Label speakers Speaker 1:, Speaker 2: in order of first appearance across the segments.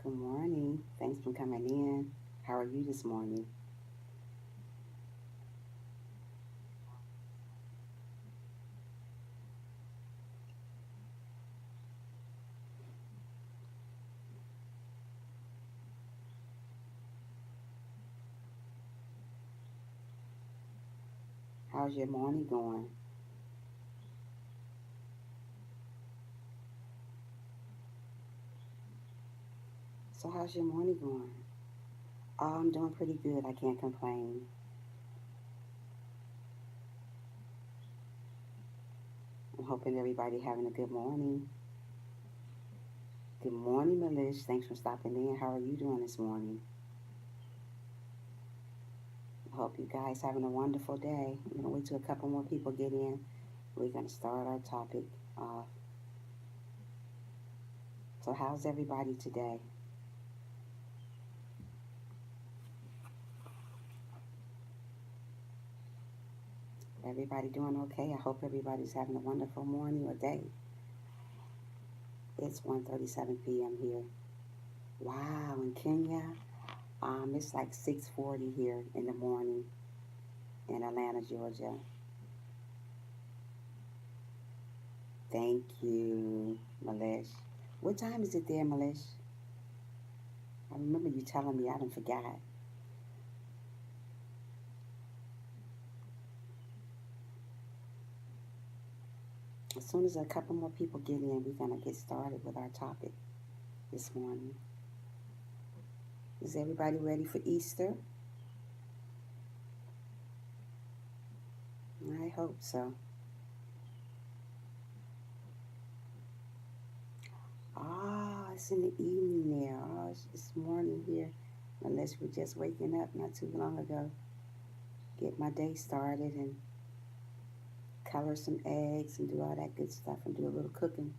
Speaker 1: Good morning. Thanks for coming in. How are you this morning? How's your morning going? So, how's your morning going? Oh, I'm doing pretty good. I can't complain. I'm hoping everybody having a good morning. Good morning, Malish. Thanks for stopping in. How are you doing this morning? I hope you guys having a wonderful day. I'm gonna wait till a couple more people get in. We're gonna start our topic off. So, how's everybody today? Everybody doing okay? I hope everybody's having a wonderful morning or day. It's 1:37 p.m. here. Wow, in Kenya, it's like 6:40 here in the morning in Atlanta, Georgia. Thank you, Malish. What time is it there, Malish? I remember you telling me. I didn't forget. As soon as a couple more people get in, we're gonna get started with our topic this morning. Is everybody ready for Easter? I hope so. Ah, it's in the evening there. Oh, it's morning here. Unless we're just waking up not too long ago. Get my day started and color some eggs and do all that good stuff and do a little cooking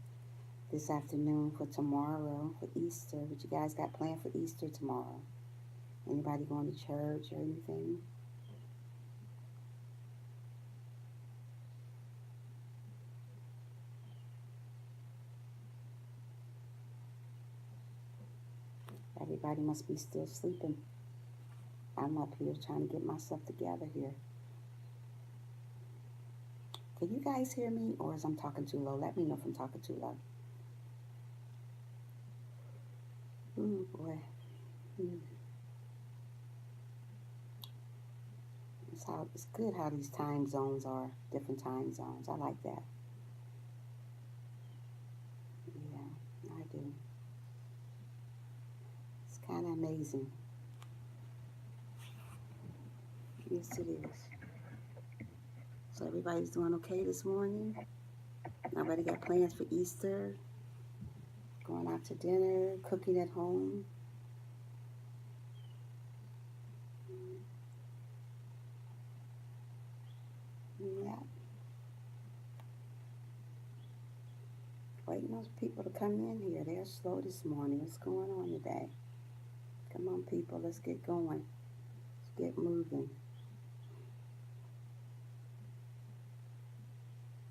Speaker 1: this afternoon for tomorrow for Easter. What you guys got planned for Easter tomorrow? Anybody going to church or anything? Everybody must be still sleeping. I'm up here trying to get myself together here. Can you guys hear me or is I'm talking too low? Let me know if I'm talking too low. Ooh boy. Hmm. It's good how these time zones are, different time zones. I like that. Yeah, I do. It's kind of amazing. Yes, it is. So everybody's doing okay this morning? Nobody got plans for Easter? Going out to dinner? Cooking at home? Yeah. Waiting on people to come in here. They're slow this morning. What's going on today? Come on, people. Let's get going. Let's get moving.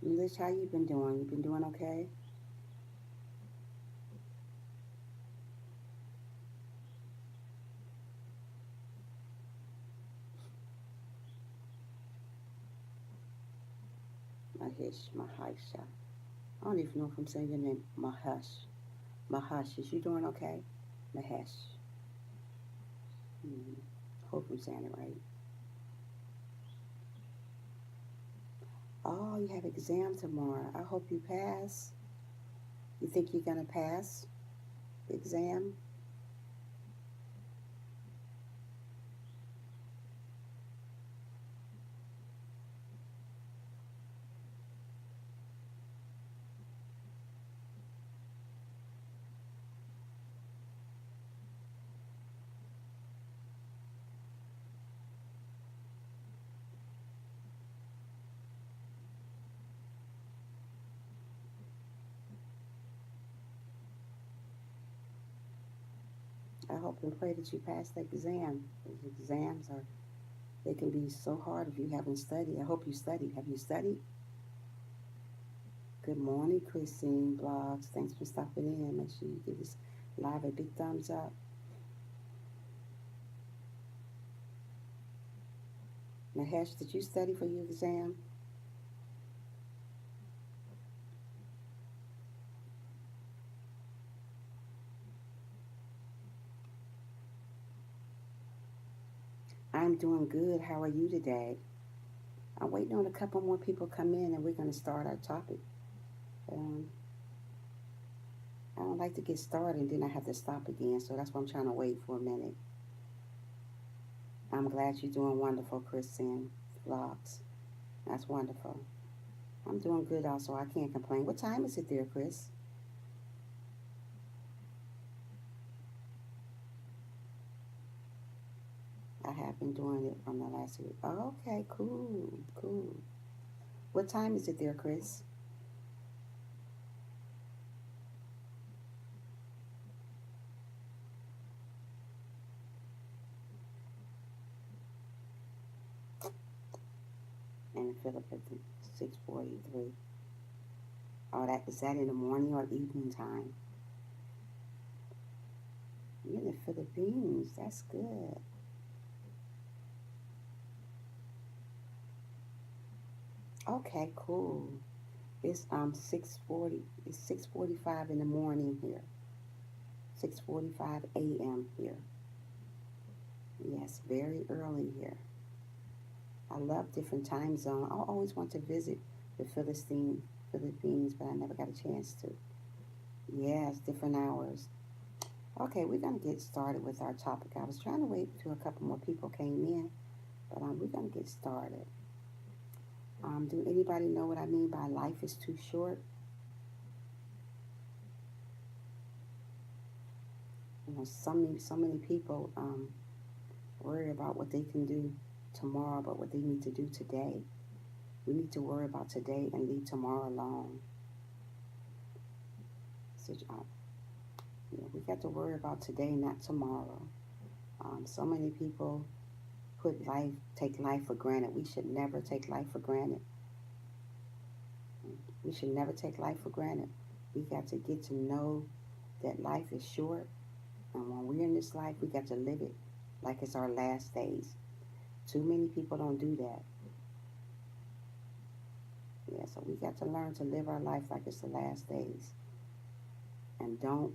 Speaker 1: Liz, how you been doing? You been doing okay? Mahesh, Mahisha. I don't even know if I'm saying your name. Mahesh. Mahesh, is you doing okay? Mahesh. Hmm. Hope I'm saying it right. Oh, you have exam tomorrow. I hope you pass. You think you're gonna pass the exam? I hope and pray that you pass the exam. Those exams are they can be so hard if you haven't studied. I hope you studied. Have you studied? Good morning, Christine Blogs. Thanks for stopping in. Make sure you give us Live a big thumbs up. Mahesh, did you study for your exam? I'm doing good. How are you today? I'm waiting on a couple more people come in and we're going to start our topic. Um, I don't like to get started and then I have to stop again, so that's why I'm trying to wait for a minute. I'm glad you're doing wonderful, Kristen Vlogs. That's wonderful. I'm doing good also. I can't complain. What time is it there, Chris? I have been doing it from the last week. Oh, okay, cool, cool. What time is it there, Chris? In the Philippines, 6:43. Oh, that is that in the morning or evening time? You're in the Philippines. That's good. Okay, cool. It's 6:40. It's 6:45 in the morning here. 6:45 a.m. here. Yes, very early here. I love different time zone. I always want to visit the Philippines, but I never got a chance to. Yes, different hours. Okay, we're gonna get started with our topic. I was trying to wait till a couple more people came in, but we're gonna get started. Do anybody know what I mean by life is too short? So many people worry about what they can do tomorrow, but what they need to do today. We need to worry about today and leave tomorrow alone. So, we got to worry about today, not tomorrow. So many people take life for granted. We should never take life for granted. We should never take life for granted. We got to get to know that life is short, and when we're in this life, we got to live it like it's our last days. Too many people don't do that. Yeah, so we got to learn to live our life like it's the last days, and don't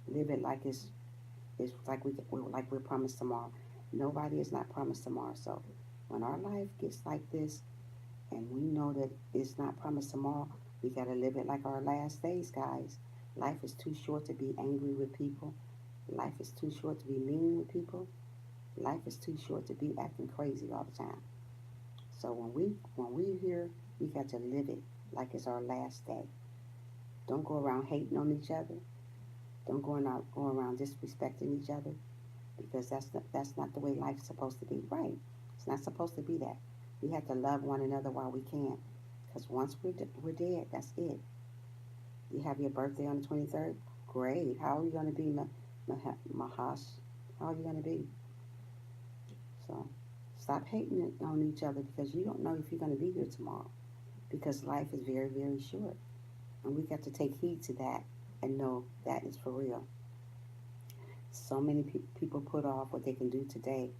Speaker 1: live it like it's like we're promised tomorrow. Nobody is not promised tomorrow. So when our life gets like this, and we know that it's not promised tomorrow, we got to live it like our last days, guys. Life is too short to be angry with people. Life is too short to be mean with people. Life is too short to be acting crazy all the time. So when we're here, we got to live it like it's our last day. Don't go around hating on each other. Don't go around disrespecting each other because that's not the way life's supposed to be. Right? It's not supposed to be that. We have to love one another while we can, because once we're dead, that's it. You have your birthday on the 23rd. Great. How are you going to be, Mahash? How are you going to be? So stop hating on each other because you don't know if you're going to be here tomorrow. Because life is very, very short. And we got to take heed to that and know that is for real. So many people put off what they can do today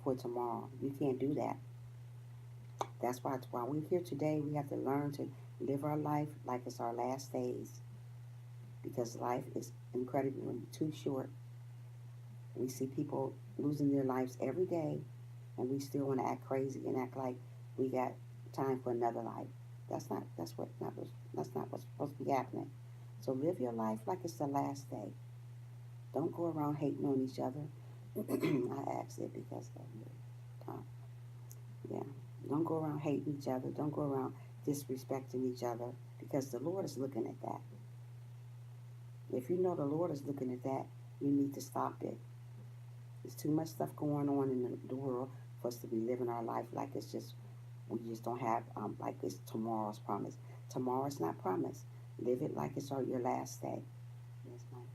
Speaker 1: for tomorrow. You can't do that. That's why while we're here today, we have to learn to live our life like it's our last days because life is incredibly too short. We see people losing their lives every day, and we still want to act crazy and act like we got time for another life. That's not what's supposed to be happening. So live your life like it's the last day. Don't go around hating on each other. I asked it because yeah. Don't go around hating each other. Don't go around disrespecting each other because the Lord is looking at that. If you know the Lord is looking at that, you need to stop it. There's too much stuff going on in the world for us to be living our life like it's just we just don't have like it's tomorrow's promise. Tomorrow's not promised. Live it like it's your last day. Yes, ma'am.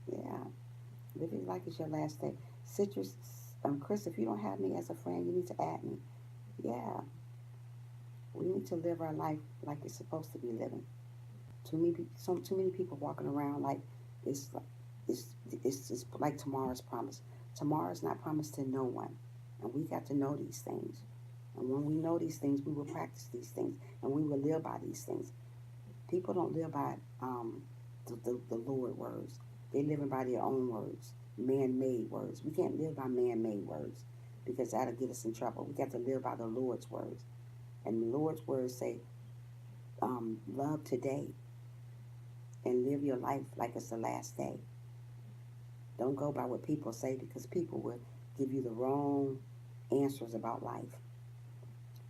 Speaker 1: Yeah, live it like it's your last day. Citrus, Chris, if you don't have me as a friend, you need to add me. Yeah, we need to live our life like it's supposed to be living. Too many people walking around like It's like it's it's like tomorrow's promise. Tomorrow's not promised to no one, and we got to know these things. And when we know these things, we will practice these things, and we will live by these things. People don't live by the Lord words. They living by their own words, man-made words. We can't live by man-made words because that'll get us in trouble. We got to live by the Lord's words, and the Lord's words say, "Love today and live your life like it's the last day." Don't go by what people say because people will give you the wrong answers about life.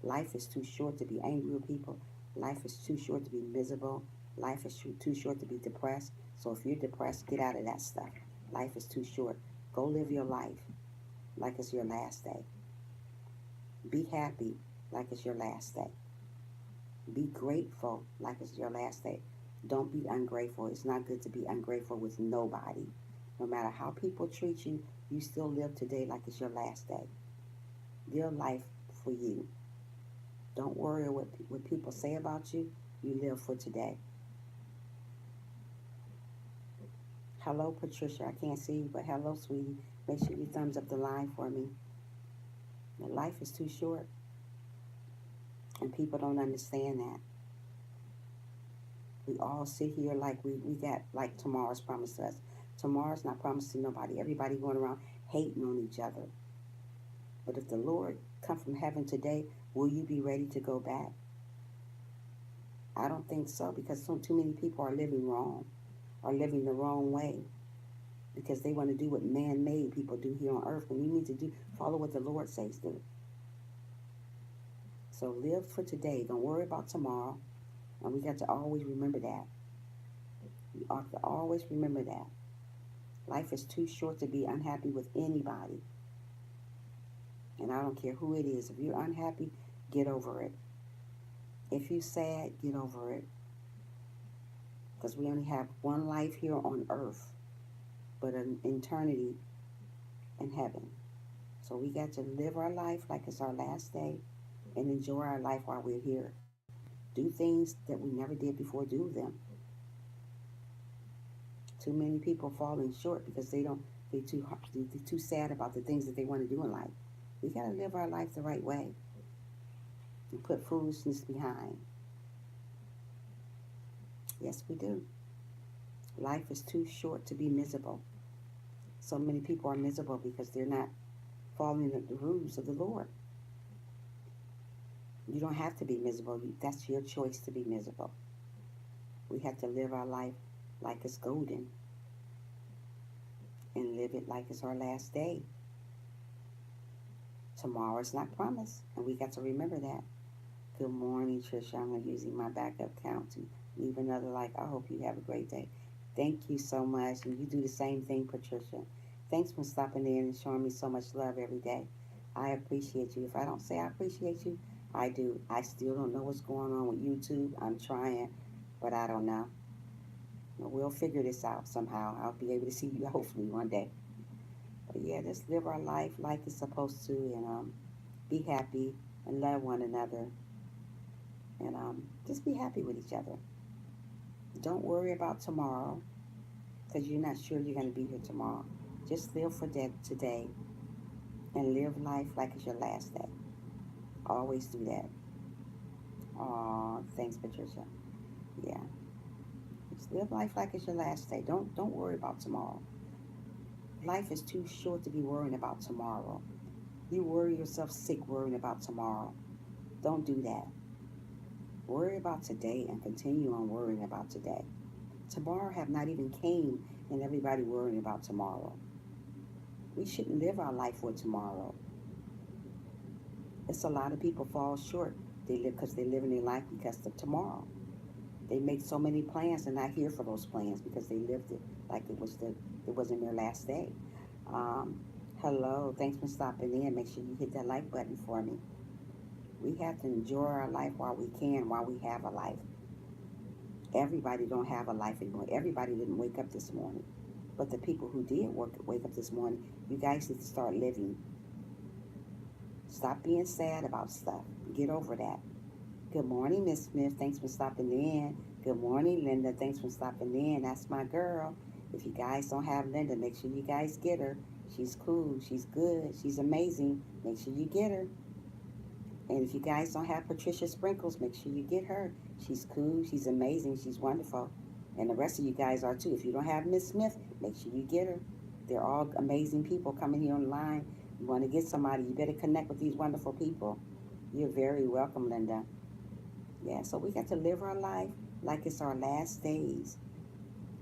Speaker 1: Life is too short to be angry with people. Life is too short to be miserable. Life is too short to be depressed. So if you're depressed, get out of that stuff. Life is too short. Go live your life like it's your last day. Be happy like it's your last day. Be grateful like it's your last day. Don't be ungrateful. It's not good to be ungrateful with nobody. No matter how people treat you, you still live today like it's your last day. Live life for you. Don't worry what people say about you. You live for today. Hello, Patricia. I can't see you, but hello, sweetie. Make sure you thumbs up the line for me. Life is too short, and people don't understand that. We all sit here like we got like tomorrow's promised to us. Tomorrow's not promised to nobody. Everybody going around hating on each other. But if the Lord come from heaven today, will you be ready to go back? I don't think so because too many people are living wrong, are living the wrong way because they want to do what man-made people do here on earth when you need to follow what the Lord says do. So live for today. Don't worry about tomorrow. And we got to always remember that. We ought to always remember that. Life is too short to be unhappy with anybody. And I don't care who it is. If you're unhappy, get over it. If you're sad, get over it. Because we only have one life here on earth, but an eternity in heaven. So we got to live our life like it's our last day and enjoy our life while we're here. Do things that we never did before, do them. Too many people falling short because they're too sad about the things that they want to do in life. We got to live our life the right way and put foolishness behind. Yes, we do. Life is too short to be miserable. So many people are miserable because they're not following the rules of the Lord. You don't have to be miserable. That's your choice to be miserable. We have to live our life like it's golden and live it like it's our last day. Tomorrow is not promised, and we got to remember that. Good morning, Trisha. I'm using my backup count to leave another like. I hope you have a great day. Thank you so much, and you do the same thing, Patricia. Thanks for stopping in and showing me so much love every day. I appreciate you. If I don't say I appreciate you, I do. I still don't know what's going on with YouTube. I'm trying, but I don't know. We'll figure this out somehow. I'll be able to see you hopefully one day. But yeah, just live our life like it's supposed to, and be happy and love one another, and just be happy with each other. Don't worry about tomorrow because you're not sure you're going to be here tomorrow. Just live for today and live life like it's your last day. Always do that. Oh, thanks, Patricia. Yeah, just live life like it's your last day. Don't worry about tomorrow. Life is too short to be worrying about tomorrow. You worry yourself sick worrying about tomorrow. Don't do that. Worry about today and continue on worrying about today. Tomorrow have not even came and everybody worrying about tomorrow. We shouldn't live our life for tomorrow. It's a lot of people fall short. They live because they're living their life because of tomorrow. They make so many plans and not here for those plans because they lived it like it wasn't their last day. Um, Hello, thanks for stopping in. Make sure you hit that like button for me. We have to enjoy our life while we can, while we have a life. Everybody don't have a life anymore. Everybody didn't wake up this morning. But the people who did wake up this morning, you guys need to start living. Stop being sad about stuff. Get over that. Good morning, Miss Smith. Thanks for stopping in. Good morning, Linda. Thanks for stopping in. That's my girl. If you guys don't have Linda, make sure you guys get her. She's cool. She's good. She's amazing. Make sure you get her. And if you guys don't have Patricia Sprinkles, make sure you get her. She's cool. She's amazing. She's wonderful. And the rest of you guys are too. If you don't have Miss Smith, make sure you get her. They're all amazing people coming here online. You want to get somebody, you better connect with these wonderful people. You're very welcome, Linda. Yeah, so we got to live our life like it's our last days.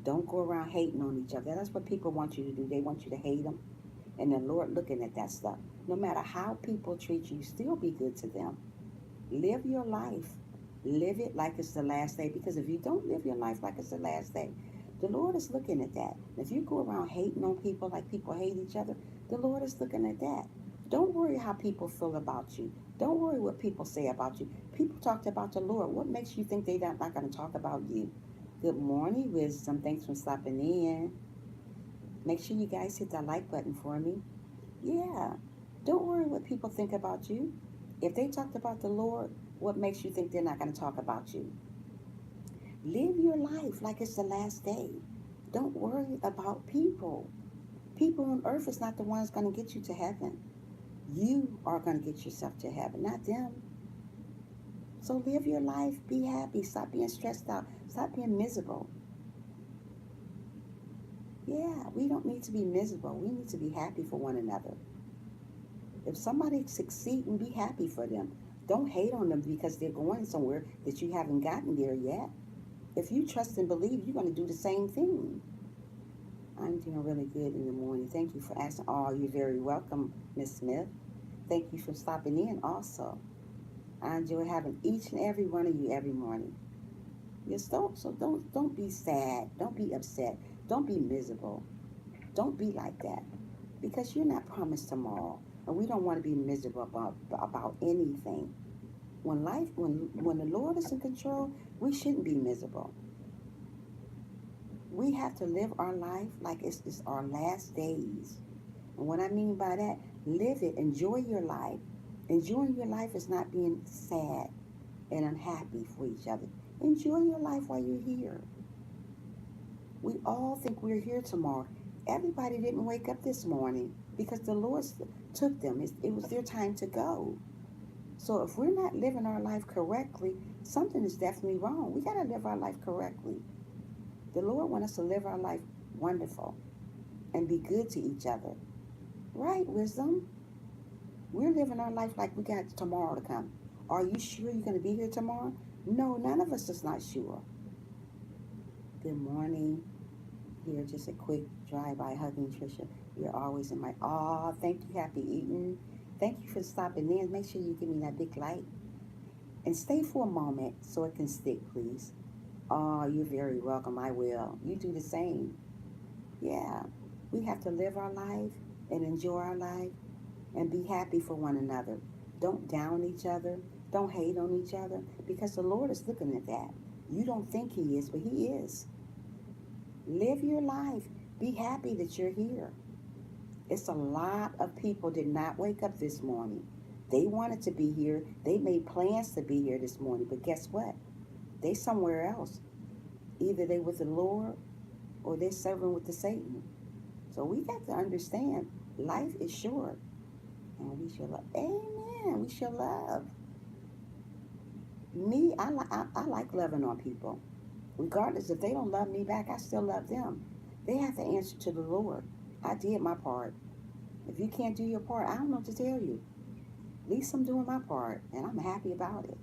Speaker 1: Don't go around hating on each other. That's what people want you to do. They want you to hate them. And the Lord looking at that stuff. No matter how people treat you, still be good to them. Live your life. Live it like it's the last day. Because if you don't live your life like it's the last day, the Lord is looking at that. If you go around hating on people like people hate each other, the Lord is looking at that. Don't worry how people feel about you. Don't worry what people say about you. People talked about the Lord. What makes you think they're not going to talk about you? Good morning, Wisdom. Thanks for stopping in. Make sure you guys hit that like button for me. Yeah. Don't worry what people think about you. If they talked about the Lord, what makes you think they're not going to talk about you? Live your life like it's the last day. Don't worry about people. People on earth is not the ones going to get you to heaven. You are going to get yourself to heaven, not them. So live your life. Be happy. Stop being stressed out. Stop being miserable. Yeah, we don't need to be miserable. We need to be happy for one another. If somebody succeeds, be happy for them. Don't hate on them because they're going somewhere that you haven't gotten there yet. If you trust and believe, you're going to do the same thing. I'm doing really good in the morning. Thank you for asking. Oh, you're very welcome, Miss Smith. Thank you for stopping in also. I enjoy having each and every one of you every morning. Just don't be sad. Don't be upset. Don't be miserable. Don't be like that. Because you're not promised tomorrow. And we don't want to be miserable about anything. When the Lord is in control, we shouldn't be miserable. We have to live our life like it's our last days. And what I mean by that, live it. Enjoy your life. Enjoying your life is not being sad and unhappy for each other. Enjoy your life while you're here. We all think we're here tomorrow. Everybody didn't wake up this morning because the Lord took them. It was their time to go. So if we're not living our life correctly, something is definitely wrong. We got to live our life correctly. The Lord wants us to live our life wonderful and be good to each other. Right, Wisdom? We're living our life like we got tomorrow to come. Are you sure you're going to be here tomorrow? No, none of us is not sure. Good morning. Here, just a quick drive-by hugging Trisha. You're always in my... Oh, thank you, Happy Eaton. Thank you for stopping in. Make sure you give me that big light. And stay for a moment so it can stick, please. Oh, you're very welcome. I will. You do the same. Yeah. We have to live our life and enjoy our life and be happy for one another. Don't down each other. Don't hate on each other because the Lord is looking at that. You don't think He is, but He is. Live your life. Be happy that you're here. It's a lot of people did not wake up this morning. They wanted to be here. They made plans to be here this morning. But guess what? They somewhere else. Either they with the Lord or they're serving with the Satan. So we got to understand life is short. And we should love. Amen. We should love. Me, I like loving on people. Regardless, if they don't love me back, I still love them. They have to answer to the Lord. I did my part. If you can't do your part, I don't know what to tell you. At least I'm doing my part, and I'm happy about it.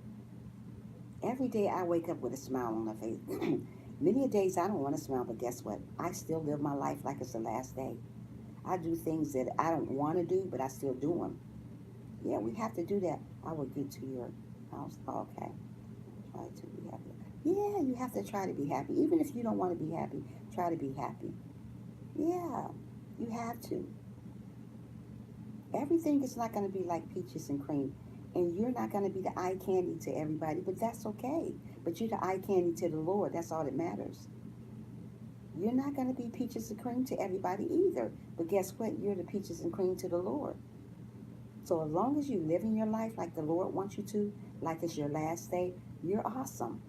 Speaker 1: Every day I wake up with a smile on my face. Many days I don't want to smile, but guess what? I still live my life like it's the last day. I do things that I don't want to do, but I still do them. Yeah, we have to do that. I will get to your house. Okay. Try to be happy. Yeah, you have to try to be happy. Even if you don't want to be happy, try to be happy. Yeah, you have to. Everything is not going to be like peaches and cream. And you're not going to be the eye candy to everybody, but that's okay. But you're the eye candy to the Lord. That's all that matters. You're not going to be peaches and cream to everybody either. But guess what? You're the peaches and cream to the Lord. So as long as you live in your life like the Lord wants you to, like it's your last day, you're awesome.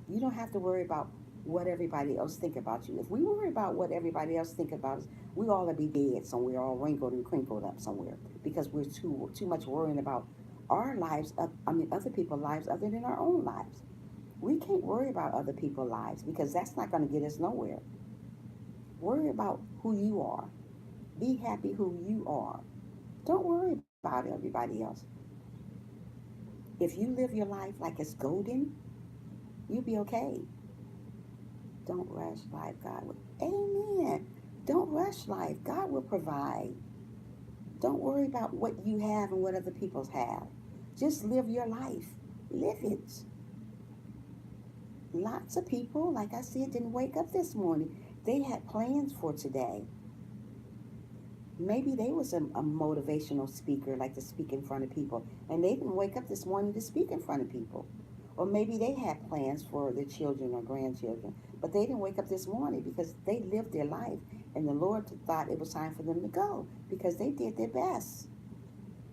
Speaker 1: You don't have to worry about what everybody else think about you. If we worry about what everybody else think about us, we all be dead somewhere, all wrinkled and crinkled up somewhere, because we're too much worrying about our lives. Other people's lives other than our own lives. We can't worry about other people's lives because that's not going to get us nowhere. Worry about who you are. Be happy who you are. Don't worry about everybody else. If you live your life like it's golden, you'll be okay. Don't rush life, God will. Amen. Don't rush life. God will provide. Don't worry about what you have and what other people have. Just live your life. Live it. Lots of people, like I said, didn't wake up this morning. They had plans for today. Maybe they was a motivational speaker, like to speak in front of people, and they didn't wake up this morning to speak in front of people. Or maybe they had plans for their children or grandchildren, but they didn't wake up this morning because they lived their life, and the Lord thought it was time for them to go because they did their best.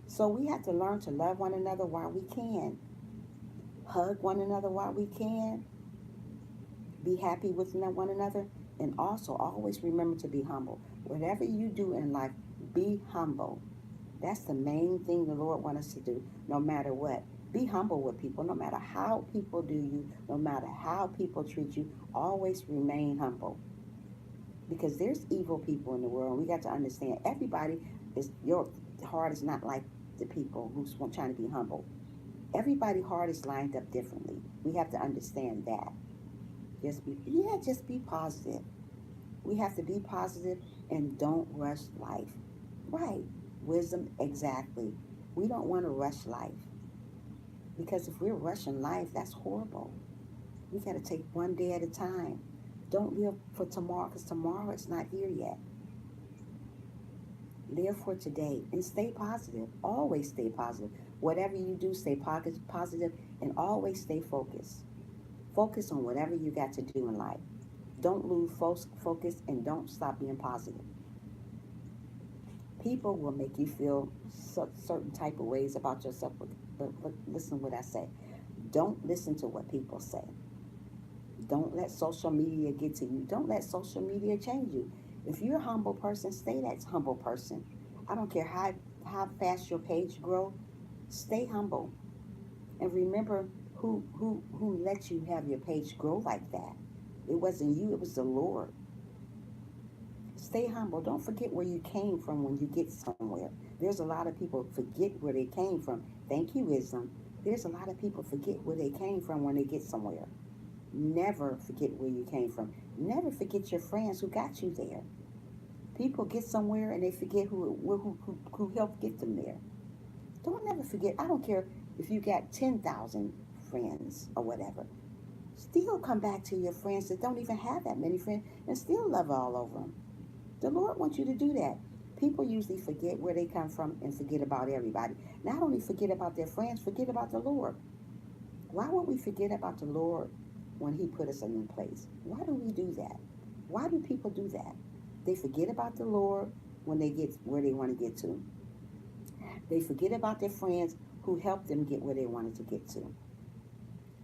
Speaker 1: So we have to learn to love one another while we can, hug one another while we can, be happy with one another, and also always remember to be humble. Whatever you do in life, be humble. That's the main thing the Lord wants us to do, no matter what. Be humble with people, no matter how people do you, no matter how people treat you. Always remain humble, because there's evil people in the world. We got to understand everybody is your heart is not like the people who's trying to be humble. Everybody's heart is lined up differently. We have to understand that. Just be positive. We have to be positive and don't rush life. Right. Wisdom, exactly. We don't want to rush life, because if we're rushing life, that's horrible. We got to take one day at a time. Don't live for tomorrow, because tomorrow is not here yet. Live for today and stay positive. Always stay positive. Whatever you do, stay positive and always stay focused. Focus on whatever you got to do in life. Don't lose focus and don't stop being positive. People will make you feel certain type of ways about yourself, but listen what I say. Don't listen to what people say. Don't let social media get to you. Don't let social media change you. If you're a humble person, stay that humble person. I don't care how fast your page grow. Stay humble and remember who let you have your page grow like that. It wasn't you. It was the Lord. Stay humble. Don't forget where you came from when you get somewhere. There's a lot of people forget where they came from. Thank you, wisdom. There's a lot of people forget where they came from when they get somewhere. Never forget where you came from. Never forget your friends who got you there. People get somewhere and they forget who helped get them there. Don't never forget. I don't care if you got 10,000 friends or whatever. Still come back to your friends that don't even have that many friends and still love all over them. The Lord wants you to do that. People usually forget where they come from and forget about everybody. Not only forget about their friends, forget about the Lord. Why would we forget about the Lord when He put us in a place? Why do we do that? Why do people do that? They forget about the Lord when they get where they want to get to. They forget about their friends who helped them get where they wanted to get to.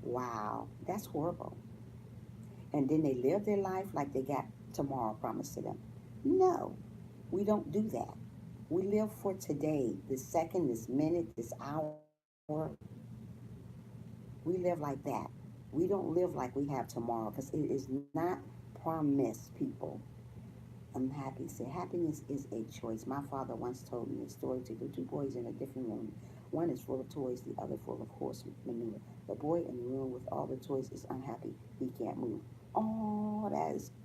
Speaker 1: Wow, that's horrible. And then they live their life like they got tomorrow promised to them. No, we don't do that. We live for today, this second, this minute, this hour. We live like that. We don't live like we have tomorrow, because it is not promised, people. I'm happy. See, happiness is a choice. My father once told me a story to the two boys in a different room. One is full of toys, the other full of horse manure. The boy in the room with all the toys is unhappy. He can't move. Oh,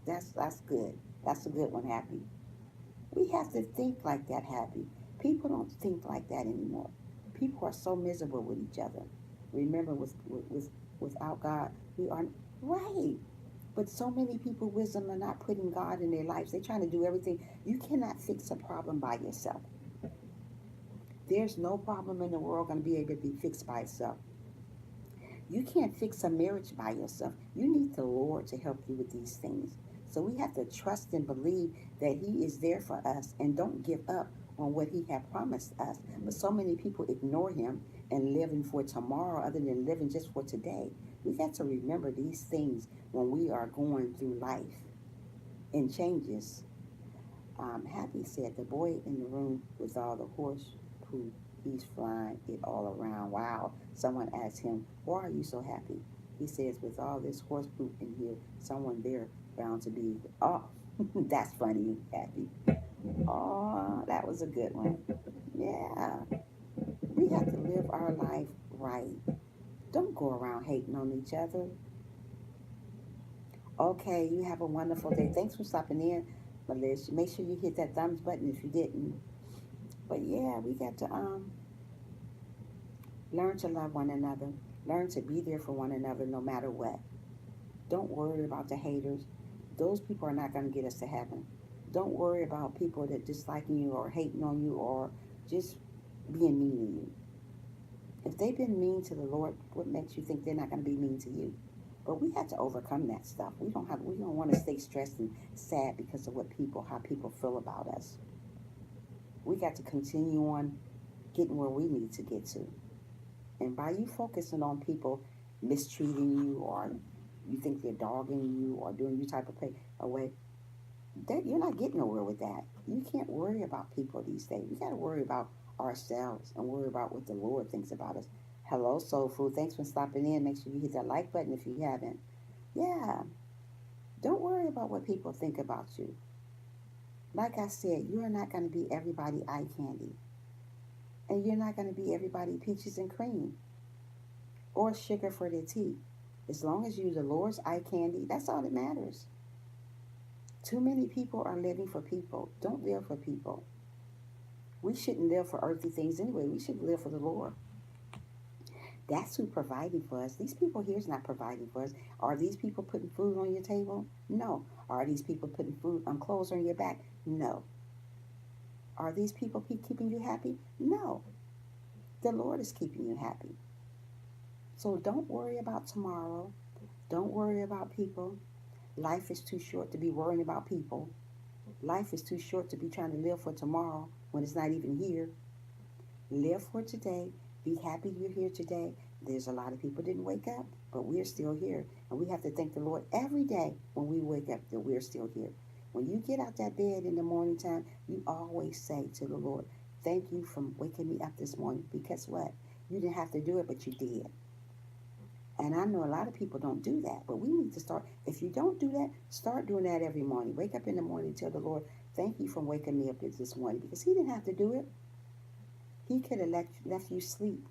Speaker 1: that's good. That's a good one, happy. We have to think like that, happy. People don't think like that anymore. People are so miserable with each other. Remember, without God, we are right. But so many people, wisdom, are not putting God in their lives. They're trying to do everything. You cannot fix a problem by yourself. There's no problem in the world going to be able to be fixed by itself. You can't fix a marriage by yourself. You need the Lord to help you with these things. So we have to trust and believe that He is there for us and don't give up on what He had promised us. But so many people ignore Him and living for tomorrow other than living just for today. We got to remember these things when we are going through life and changes. Happy said the boy in the room with all the horse poop, he's flying it all around. Wow. Someone asked him, why are you so happy? He says, with all this horse poop in here, someone there bound to be. Oh, that's funny, Happy. Oh, that was a good one. Yeah. We have to live our life right. Don't go around hating on each other. Okay, you have a wonderful day. Thanks for stopping in, Melissa. Make sure you hit that thumbs button if you didn't. But yeah, we got to learn to love one another. Learn to be there for one another no matter what. Don't worry about the haters. Those people are not going to get us to heaven. Don't worry about people that disliking you or hating on you or just being mean to you. If they've been mean to the Lord, what makes you think they're not going to be mean to you? But we have to overcome that stuff. We don't want to stay stressed and sad because of how people feel about us. We got to continue on getting where we need to get to. And by you focusing on people mistreating you or you think they're dogging you or doing you type of way, you're not getting nowhere with that. You can't worry about people these days. We got to worry about ourselves and worry about what the Lord thinks about us. Hello, Soul Food. Thanks for stopping in. Make sure you hit that like button if you haven't. Yeah, don't worry about what people think about you. Like I said, you are not going to be everybody eye candy. And you're not going to be everybody peaches and cream or sugar for their tea. As long as you're the Lord's eye candy, that's all that matters. Too many people are living for people. Don't live for people. We shouldn't live for earthly things anyway. We should live for the Lord. That's who providing for us. These people here is not providing for us. Are these people putting food on your table? No. Are these people putting food on clothes on your back? No. Are these people keeping you happy? No. The Lord is keeping you happy. So don't worry about tomorrow. Don't worry about people. Life is too short to be worrying about people. Life is too short to be trying to live for tomorrow when it's not even here. Live for today. Be happy you're here today. There's a lot of people didn't wake up, but we're still here. And we have to thank the Lord every day when we wake up that we're still here. When you get out that bed in the morning time, you always say to the Lord, thank you for waking me up this morning. Because what? You didn't have to do it, but you did. And I know a lot of people don't do that, but we need to start. If you don't do that, start doing that every morning. Wake up in the morning and tell the Lord, thank you for waking me up this morning. Because he didn't have to do it. He could have left you sleep.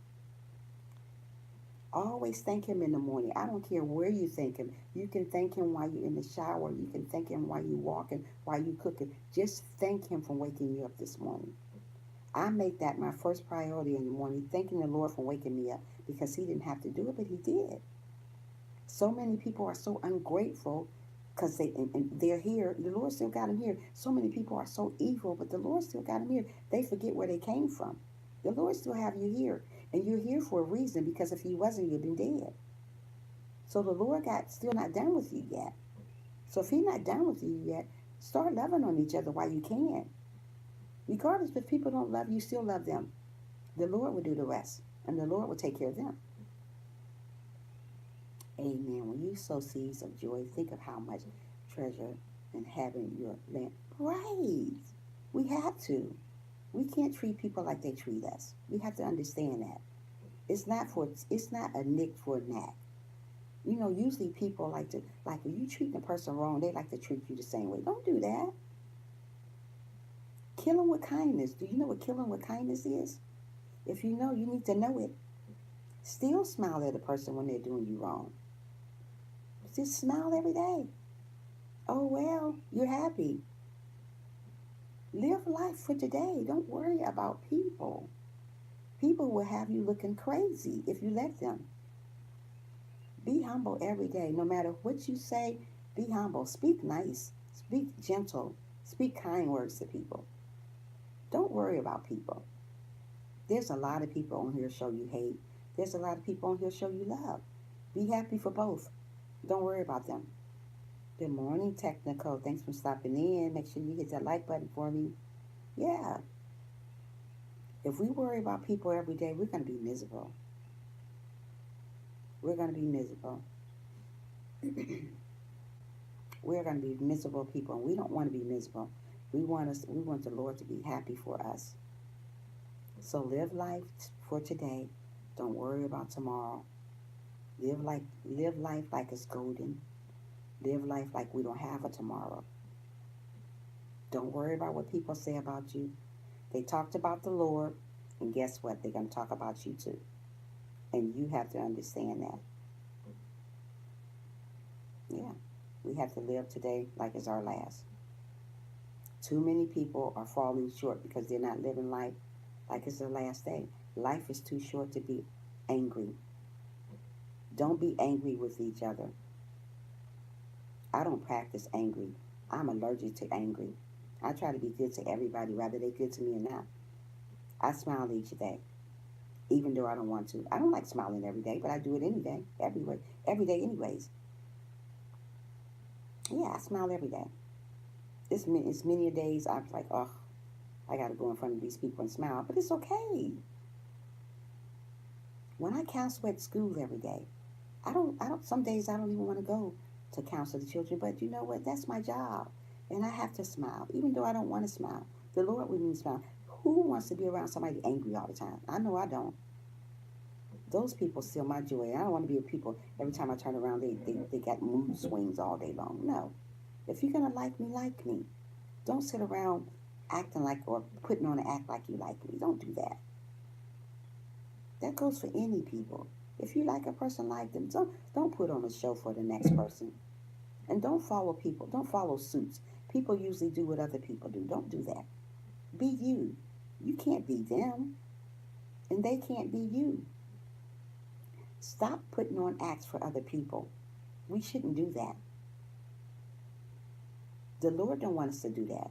Speaker 1: Always thank him in the morning. I don't care where you thank him. You can thank him while you're in the shower. You can thank him while you're walking, while you're cooking. Just thank him for waking you up this morning. I make that my first priority in the morning, thanking the Lord for waking me up because he didn't have to do it, but he did. So many people are so ungrateful because and they're here. The Lord still got them here. So many people are so evil, but the Lord still got them here. They forget where they came from. The Lord still have you here, and you're here for a reason because if he wasn't, you'd been dead. So the Lord got still not done with you yet. So if he's not done with you yet, start loving on each other while you can. Regardless if people don't love you, still love them. The Lord will do the rest, and the Lord will take care of them. Amen. When you sow seeds of joy, think of how much treasure in having your land. Right. We have to. We can't treat people like they treat us. We have to understand that. It's not a nick for a knack. You know, usually people like when you treat a person wrong, they like to treat you the same way. Don't do that. Kill them with kindness. Do you know what killing with kindness is? If you know, you need to know it. Still smile at a person when they're doing you wrong. Just smile every day. Oh, well, you're happy. Live life for today. Don't worry about people. People will have you looking crazy if you let them. Be humble every day. No matter what you say, be humble. Speak nice. Speak gentle. Speak kind words to people. Don't worry about people. There's a lot of people on here show you hate. There's a lot of people on here show you love. Be happy for both. Don't worry about them. Good morning, Technical. Thanks for stopping in. Make sure you hit that like button for me. Yeah. If we worry about people every day, we're going to be miserable. we're going to be miserable. We're going to be miserable people, and we don't want to be miserable. We want the Lord to be happy for us. So live life for today. Don't worry about tomorrow. Live life like it's golden. Live life like we don't have a tomorrow. Don't worry about what people say about you. They talked about the Lord, and guess what? They're going to talk about you too. And you have to understand that. Yeah. We have to live today like it's our last. Too many people are falling short because they're not living life like it's their last day. Life is too short to be angry. Don't be angry with each other. I don't practice angry. I'm allergic to angry. I try to be good to everybody, whether they're good to me or not. I smile each day, even though I don't want to. I don't like smiling every day, but I do it any day, every day anyways. Yeah, I smile every day. It's many days I'm like, oh, I got to go in front of these people and smile, but it's okay. When I counsel at school every day, some days I don't even want to go to counsel the children, but you know what? That's my job. And I have to smile, even though I don't want to smile. The Lord would me smile. Who wants to be around somebody angry all the time? I know I don't. Those people steal my joy. I don't want to be with people every time I turn around, they got mood swings all day long. No. If you're going to like me, like me. Don't sit around acting like or putting on an act like you like me. Don't do that. That goes for any people. If you like a person, like them, don't put on a show for the next person. And don't follow people. Don't follow suits. People usually do what other people do. Don't do that. Be you. You can't be them, and they can't be you. Stop putting on acts for other people. We shouldn't do that. The Lord don't want us to do that.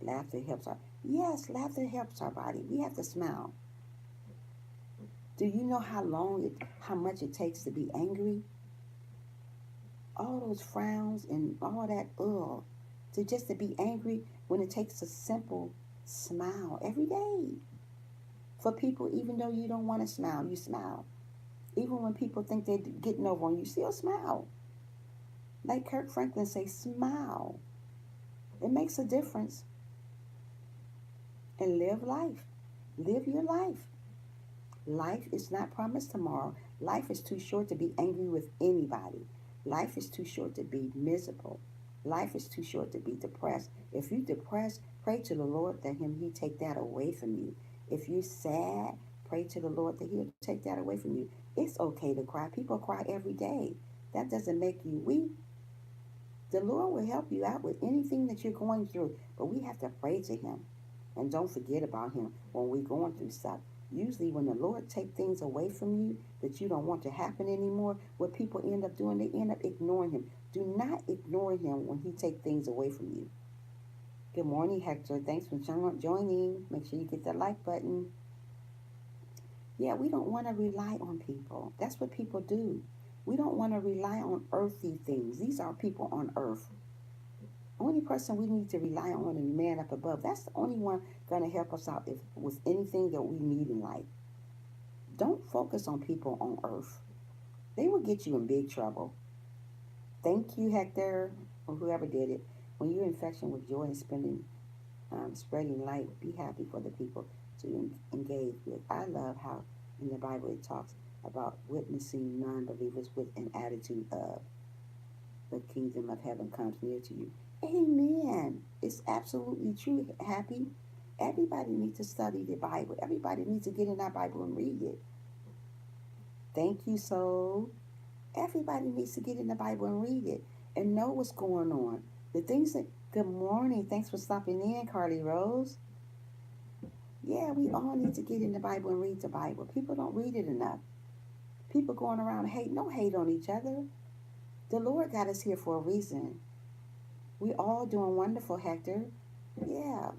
Speaker 1: Laughter helps our laughter helps our body. We have to smile. Do you know how much it takes to be angry? All those frowns and all that to be angry when it takes a simple smile every day. For people, even though you don't want to smile, you smile. Even when people think they're getting over on you, still smile. Like Kirk Franklin say, smile. It makes a difference. And live life. Live your life. Life is not promised tomorrow. Life is too short to be angry with anybody. Life is too short to be miserable. Life is too short to be depressed. If you're depressed, pray to the Lord that He take that away from you. If you're sad, pray to the Lord that He'll take that away from you. It's okay to cry. People cry every day. That doesn't make you weak. The Lord will help you out with anything that you're going through, but we have to pray to Him. And don't forget about Him when we're going through stuff. Usually when the Lord take things away from you that you don't want to happen anymore, what people end up doing, they end up ignoring Him. Do not ignore Him when He take things away from you. Good morning, Hector. Thanks for joining. Make sure you get that like button. Yeah, we don't want to rely on people. That's what people do. We don't want to rely on earthly things. These are people on earth. Only person we need to rely on is the man up above. That's the only one going to help us out with anything that we need in life. Don't focus on people on earth. They will get you in big trouble. Thank you, Hector, or whoever did it. When you're infection with joy and spreading light, be happy for the people to engage with. I love how in the Bible it talks about witnessing non-believers with an attitude of the kingdom of heaven comes near to you. Amen. It's absolutely true, Happy. Everybody needs to study the Bible. Everybody needs to get in that Bible and read it. Thank you, soul. Everybody needs to get in the Bible and read it and know what's going on. The things that, good morning. Thanks for stopping in, Carly Rose. Yeah, we all need to get in the Bible and read the Bible. People don't read it enough. People going around hate. No hate on each other. The Lord got us here for a reason. We all doing wonderful, Hector. Yeah.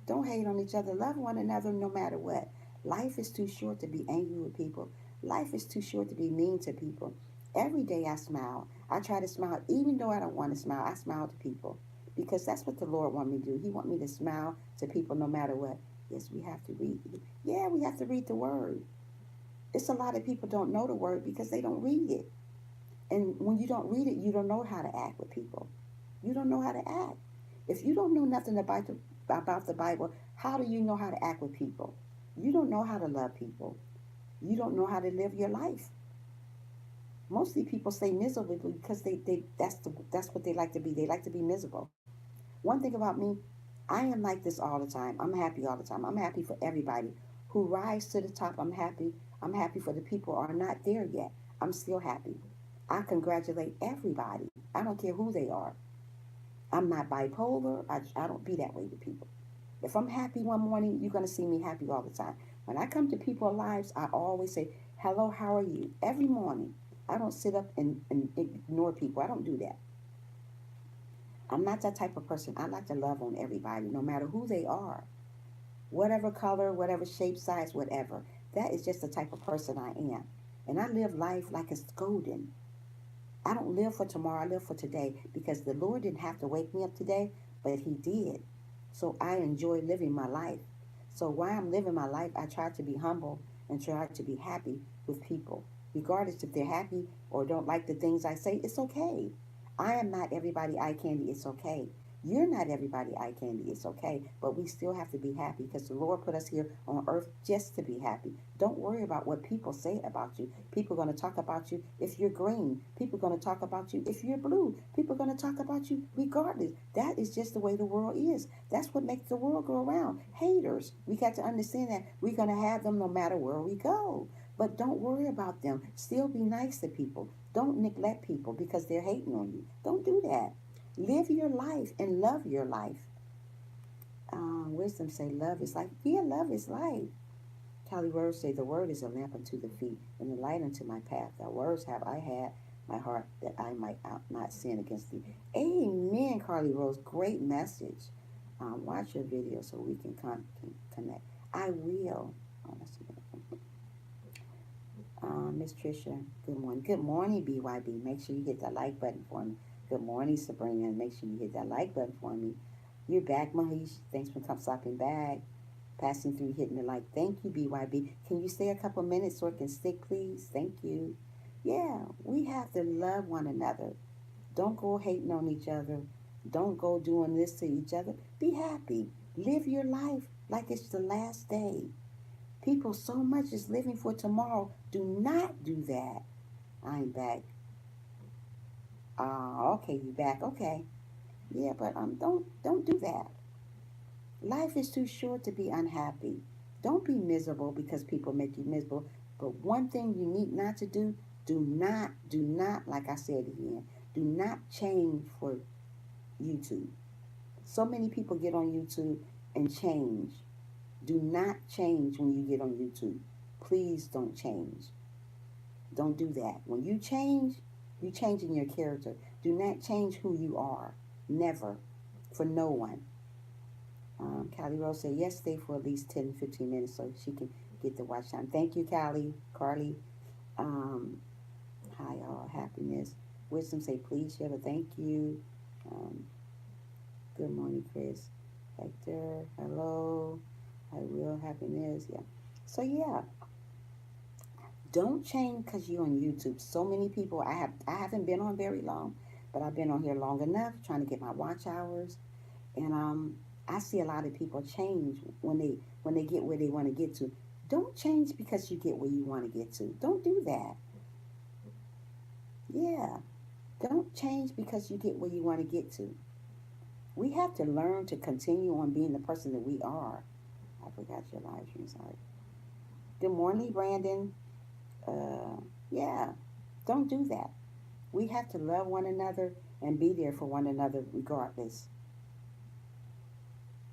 Speaker 1: Don't hate on each other. Love one another no matter what. Life is too short to be angry with people. Life is too short to be mean to people. Every day I smile. I try to smile. Even though I don't want to smile, I smile to people. Because that's what the Lord wants me to do. He wants me to smile to people no matter what. Yes, we have to read. Yeah, we have to read the Word. It's a lot of people don't know the word because they don't read it. And when you don't read it, you don't know how to act with people. You don't know how to act. If you don't know nothing about the Bible, how do you know how to act with people? You don't know how to love people. You don't know how to live your life. Mostly people stay miserable because that's what they like to be. They like to be miserable. One thing about me, I am like this all the time. I'm happy all the time. I'm happy for everybody who rise to the top. I'm happy. I'm happy for the people who are not there yet. I'm still happy. I congratulate everybody. I don't care who they are. I'm not bipolar. I don't be that way with people. If I'm happy one morning, you're going to see me happy all the time. When I come to people's lives, I always say, hello, how are you? Every morning. I don't sit up and ignore people. I don't do that. I'm not that type of person. I like to love on everybody, no matter who they are. Whatever color, whatever shape, size, whatever. That is just the type of person I am. And I live life like it's golden. I don't live for tomorrow, I live for today because the Lord didn't have to wake me up today, but He did. So I enjoy living my life. So while I'm living my life, I try to be humble and try to be happy with people. Regardless if they're happy or don't like the things I say, it's okay. I am not everybody eye candy, it's okay. You're not everybody eye candy, it's okay. But we still have to be happy because the Lord put us here on earth just to be happy. Don't worry about what people say about you. People are going to talk about you if you're green. People are going to talk about you if you're blue. People are going to talk about you regardless. That is just the way the world is. That's what makes the world go around. Haters. We got to understand that we're going to have them no matter where we go. But don't worry about them. Still be nice to people. Don't neglect people because they're hating on you. Don't do that. Live your life and love your life. Wisdom say love is life. Yeah, love is life. Callie Rose say, the word is a lamp unto the feet and a light unto my path. Thy words have I had my heart that I might not sin against thee. Amen, Carly Rose. Great message. Watch your video so we can connect. I will. Oh, that's Miss Trisha, good morning. Good morning, BYB. Make sure you hit that like button for me. Good morning, Sabrina. Make sure you hit that like button for me. You're back, Mahish. Thanks for stopping back. Passing through, hitting the like. Thank you, BYB. Can you stay a couple minutes so it can stick, please? Thank you. Yeah, we have to love one another. Don't go hating on each other. Don't go doing this to each other. Be happy. Live your life like it's the last day. People so much is living for tomorrow. Do not do that. I'm back. Okay, you back. Okay. Yeah, but don't do that. Life is too short to be unhappy. Don't be miserable because people make you miserable. But one thing you need not to do not, like I said again, do not change for YouTube. So many people get on YouTube and change. Do not change when you get on YouTube. Please don't change. Don't do that. When you change, you're changing your character. Do not change who you are. Never. For no one. Callie Rose said, yes, stay for at least 10, 15 minutes so she can get the watch time. Thank you, Callie. Carly. Um, Hi, all. Happiness. Wisdom say, please share the thank you. Um, Good morning, Chris. Hector. Hello. I will. Happiness. Yeah. So, yeah. Don't change because you're on YouTube. So many people, I haven't been on very long, but I've been on here long enough trying to get my watch hours. And I see a lot of people change when they get where they want to get to. Don't change because you get where you want to get to. Don't do that. Yeah. Don't change because you get where you want to get to. We have to learn to continue on being the person that we are. I forgot your live stream. Sorry. Good morning, Brandon. Uh, yeah. Don't do that. We have to love one another and be there for one another regardless.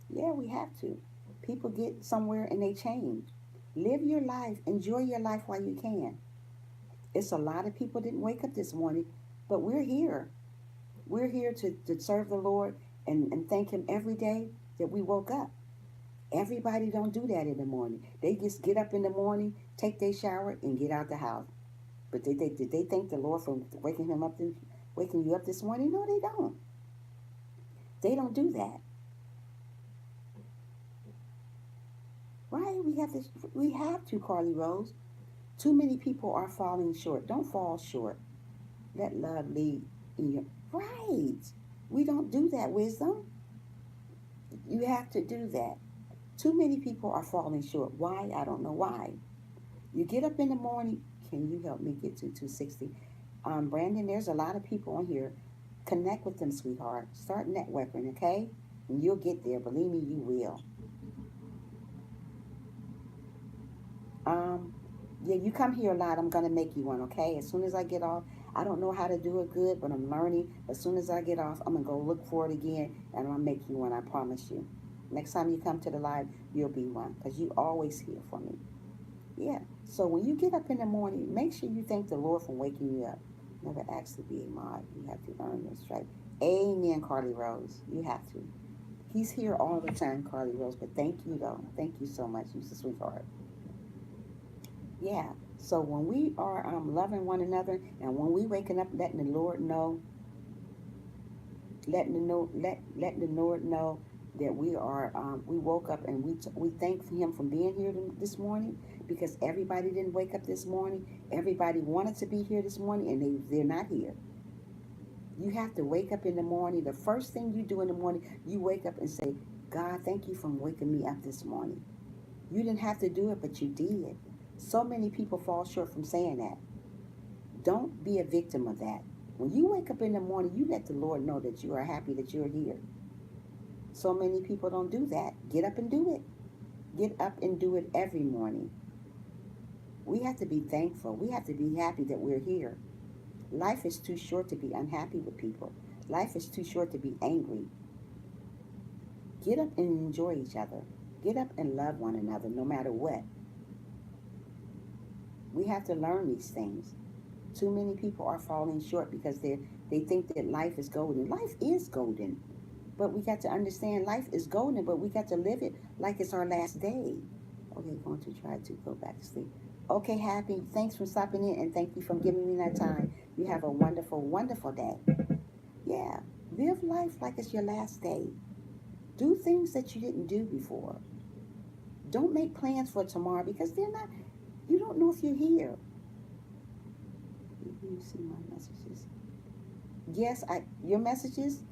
Speaker 1: Yeah, we have to. People get somewhere and they change. Live your life. Enjoy your life while you can. It's a lot of people didn't wake up this morning, but we're here. We're here to serve the Lord and thank Him every day that we woke up. Everybody don't do that in the morning. They just get up in the morning, take their shower, and get out the house. But did they thank the Lord for waking you up this morning? No, they don't. They don't do that. Right? We have to, Carly Rose. Too many people are falling short. Don't fall short. Let love lead in your right. We don't do that, wisdom. You have to do that. Too many people are falling short. Why? I don't know why. You get up in the morning. Can you help me get to 260? Brandon, there's a lot of people on here. Connect with them, sweetheart. Start networking, okay? And you'll get there. Believe me, you will. Um, yeah, you come here a lot. I'm gonna make you one, okay? As soon as I get off, I don't know how to do it good, but I'm learning. As soon as I get off, I'm gonna go look for it again, and I'm gonna make you one. I promise you. Next time you come to the live, you'll be one, cause you always here for me. Yeah. So when you get up in the morning, make sure you thank the Lord for waking you up. Never ask to be a mod. You have to earn your stripe. Amen, Carly Rose. You have to. He's here all the time, Carly Rose. But thank you, though. Thank you so much. You're a sweetheart. Yeah. So when we are loving one another, and when we waking up, letting the Lord know, letting the Lord know that we woke up and we thank Him for being here this morning, because everybody didn't wake up this morning. Everybody wanted to be here this morning, and they're not here. You have to wake up in the morning. The first thing you do in the morning, you wake up and say, God, thank you for waking me up this morning. You didn't have to do it, but you did. So many people fall short from saying that. Don't be a victim of that. When you wake up in the morning, you let the Lord know that you are happy that you're here. So many people don't do that. Get up and do it. Get up and do it every morning. We have to be thankful. We have to be happy that we're here. Life is too short to be unhappy with people. Life is too short to be angry. Get up and enjoy each other. Get up and love one another no matter what. We have to learn these things. Too many people are falling short because they think that life is golden. Life is golden. But we got to understand life is golden, but we got to live it like it's our last day. Okay, going to try to go back to sleep. Okay, Happy. Thanks for stopping in, and thank you for giving me that time. You have a wonderful, wonderful day. Yeah, live life like it's your last day. Do things that you didn't do before. Don't make plans for tomorrow because they're not. You don't know if you're here. You see my messages. Yes, your messages.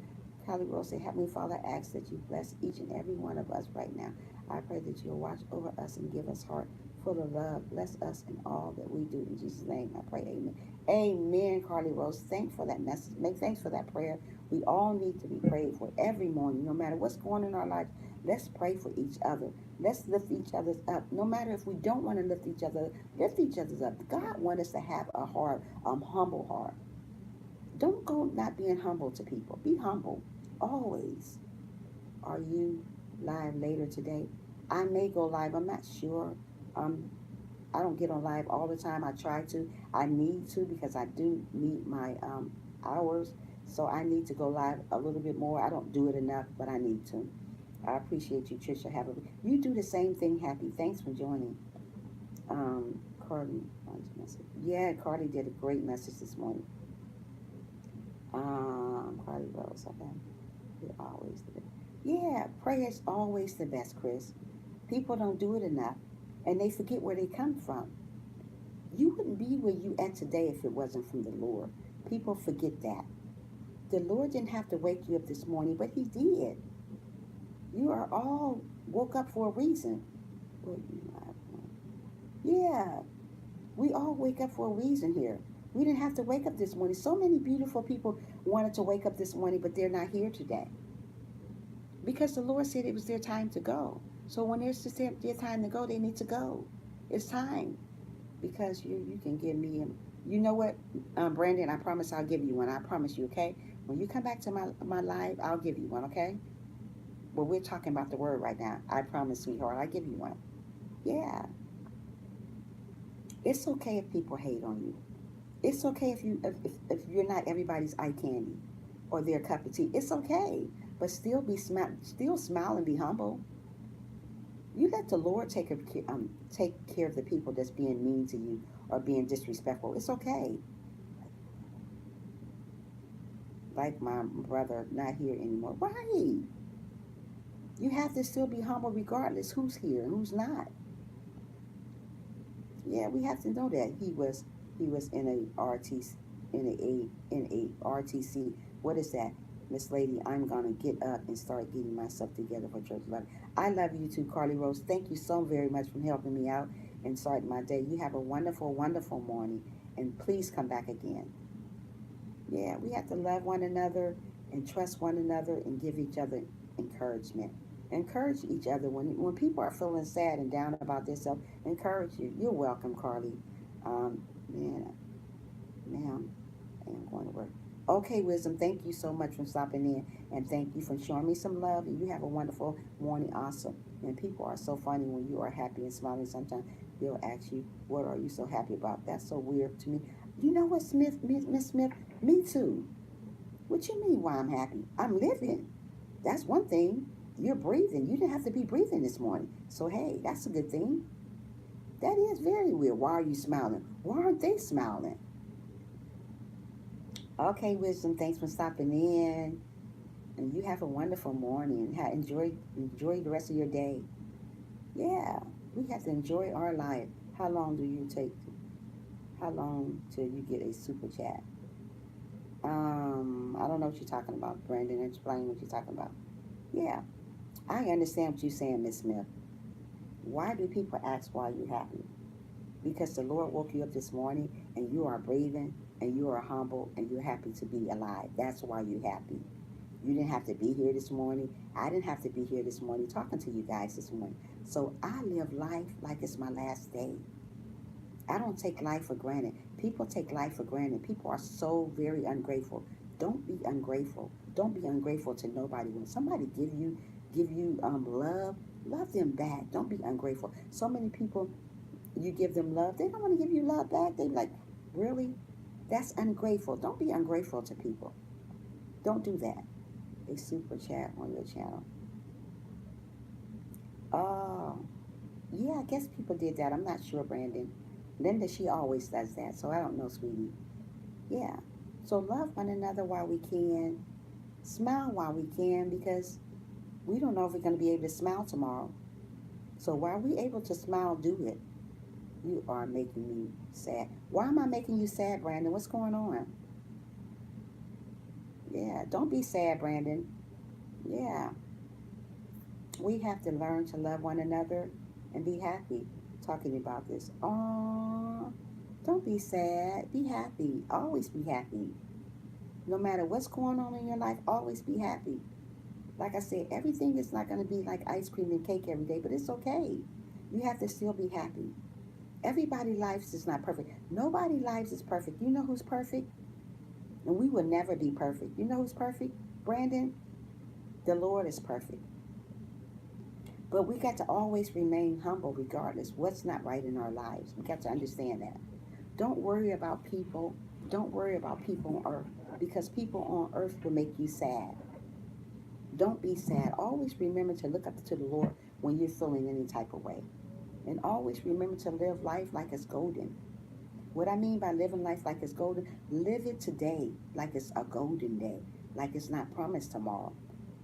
Speaker 1: Callie Rose said, Heavenly Father, I ask that you bless each and every one of us right now. I pray that you'll watch over us and give us heart full of love. Bless us in all that we do. In Jesus' name, I pray, amen. Amen, Carly Rose. Thanks for that message. Thanks for that prayer. We all need to be prayed for every morning, no matter what's going on in our life. Let's pray for each other. Let's lift each other up. No matter if we don't want to lift each other up. God wants us to have a heart, humble heart. Don't go not being humble to people. Be humble. Always. Are you live later today? I may go live. I'm not sure. Um, I don't get on live all the time. I try to. I need to because I do need my hours. So I need to go live a little bit more. I don't do it enough, but I need to. I appreciate you, Trisha. You do the same thing, Happy. Thanks for joining. Cardi, yeah, Cardi did a great message this morning. Cardi Rose, okay. You're always the best. Yeah, prayer is always the best, Chris. People don't do it enough, and they forget where they come from. You wouldn't be where you at today if it wasn't from the Lord. People forget that. The Lord didn't have to wake you up this morning, but He did. You are all woke up for a reason. Yeah, we all wake up for a reason here. We didn't have to wake up this morning. So many beautiful people wanted to wake up this morning, but they're not here today. Because the Lord said it was their time to go. So when it's their time to go, they need to go. It's time. Because you can give me, you know what, Brandon, I promise I'll give you one. I promise you, okay? When you come back to my live, I'll give you one, okay? But we're talking about the word right now. I promise, sweetheart, I'll give you one. Yeah. It's okay if people hate on you. It's okay if you're not everybody's eye candy or their cup of tea. It's okay. But still smile and be humble. You let the Lord take care of the people that's being mean to you or being disrespectful. It's okay. Like my brother, not here anymore. Right. You have to still be humble regardless who's here and who's not. Yeah, we have to know that he was in a RTC, in a RTC. What is that, Miss Lady? I'm gonna get up and start getting myself together for church. Love. I love you too, Carly Rose. Thank you so very much for helping me out and starting my day. You have a wonderful, wonderful morning, and please come back again. Yeah, we have to love one another and trust one another and give each other encouragement. Encourage each other when people are feeling sad and down about themselves. Encourage you. You're welcome, Carly. Man, ma'am, I am going to work. Okay, Wisdom, thank you so much for stopping in and thank you for showing me some love. And you have a wonderful morning, awesome. And people are so funny when you are happy and smiling. Sometimes they'll ask you, what are you so happy about? That's so weird to me. You know what, Miss Smith? Me too. What you mean why I'm happy? I'm living. That's one thing. You're breathing. You didn't have to be breathing this morning. So, hey, that's a good thing. That is very weird. Why are you smiling? Why aren't they smiling? Okay, Wisdom, thanks for stopping in. And you have a wonderful morning. Enjoy the rest of your day. Yeah, we have to enjoy our life. How long do you take? How long till you get a super chat? I don't know what you're talking about, Brandon. Explain what you're talking about. Yeah, I understand what you're saying, Miss Smith. Why do people ask why you're happy? Because the Lord woke you up this morning and you are breathing and you are humble and you're happy to be alive. That's why you're happy. You didn't have to be here this morning. I didn't have to be here this morning talking to you guys this morning. So I live life like it's my last day. I don't take life for granted. People take life for granted. People are so very ungrateful. Don't be ungrateful. Don't be ungrateful to nobody. When somebody give you love, love them back. Don't be ungrateful. So many people, you give them love, they don't want to give you love back. They like, really? That's ungrateful. Don't be ungrateful to people. Don't do that. A super chat on your channel. Oh, yeah, I guess people did that. I'm not sure, Brandon. Linda, she always does that, so I don't know, sweetie. Yeah. So love one another while we can. Smile while we can because we don't know if we're going to be able to smile tomorrow. So while we able to smile, do it. You are making me sad. Why am I making you sad, Brandon? What's going on? Yeah, don't be sad, Brandon. Yeah, we have to learn to love one another and be happy. Talking about this. Oh, don't be sad. Be happy. Always be happy. No matter what's going on in your life, always be happy. Like I said, everything is not going to be like ice cream and cake every day, but it's okay. You have to still be happy. Everybody's life is not perfect. Nobody's life is perfect. You know who's perfect? And we will never be perfect. You know who's perfect? Brandon? The Lord is perfect. But we got to always remain humble regardless what's not right in our lives. We got to understand that. Don't worry about people. Don't worry about people on earth because people on earth will make you sad. Don't be sad. Always remember to look up to the Lord when you're feeling any type of way. And always remember to live life like it's golden. What I mean by living life like it's golden, live it today like it's a golden day, like it's not promised tomorrow.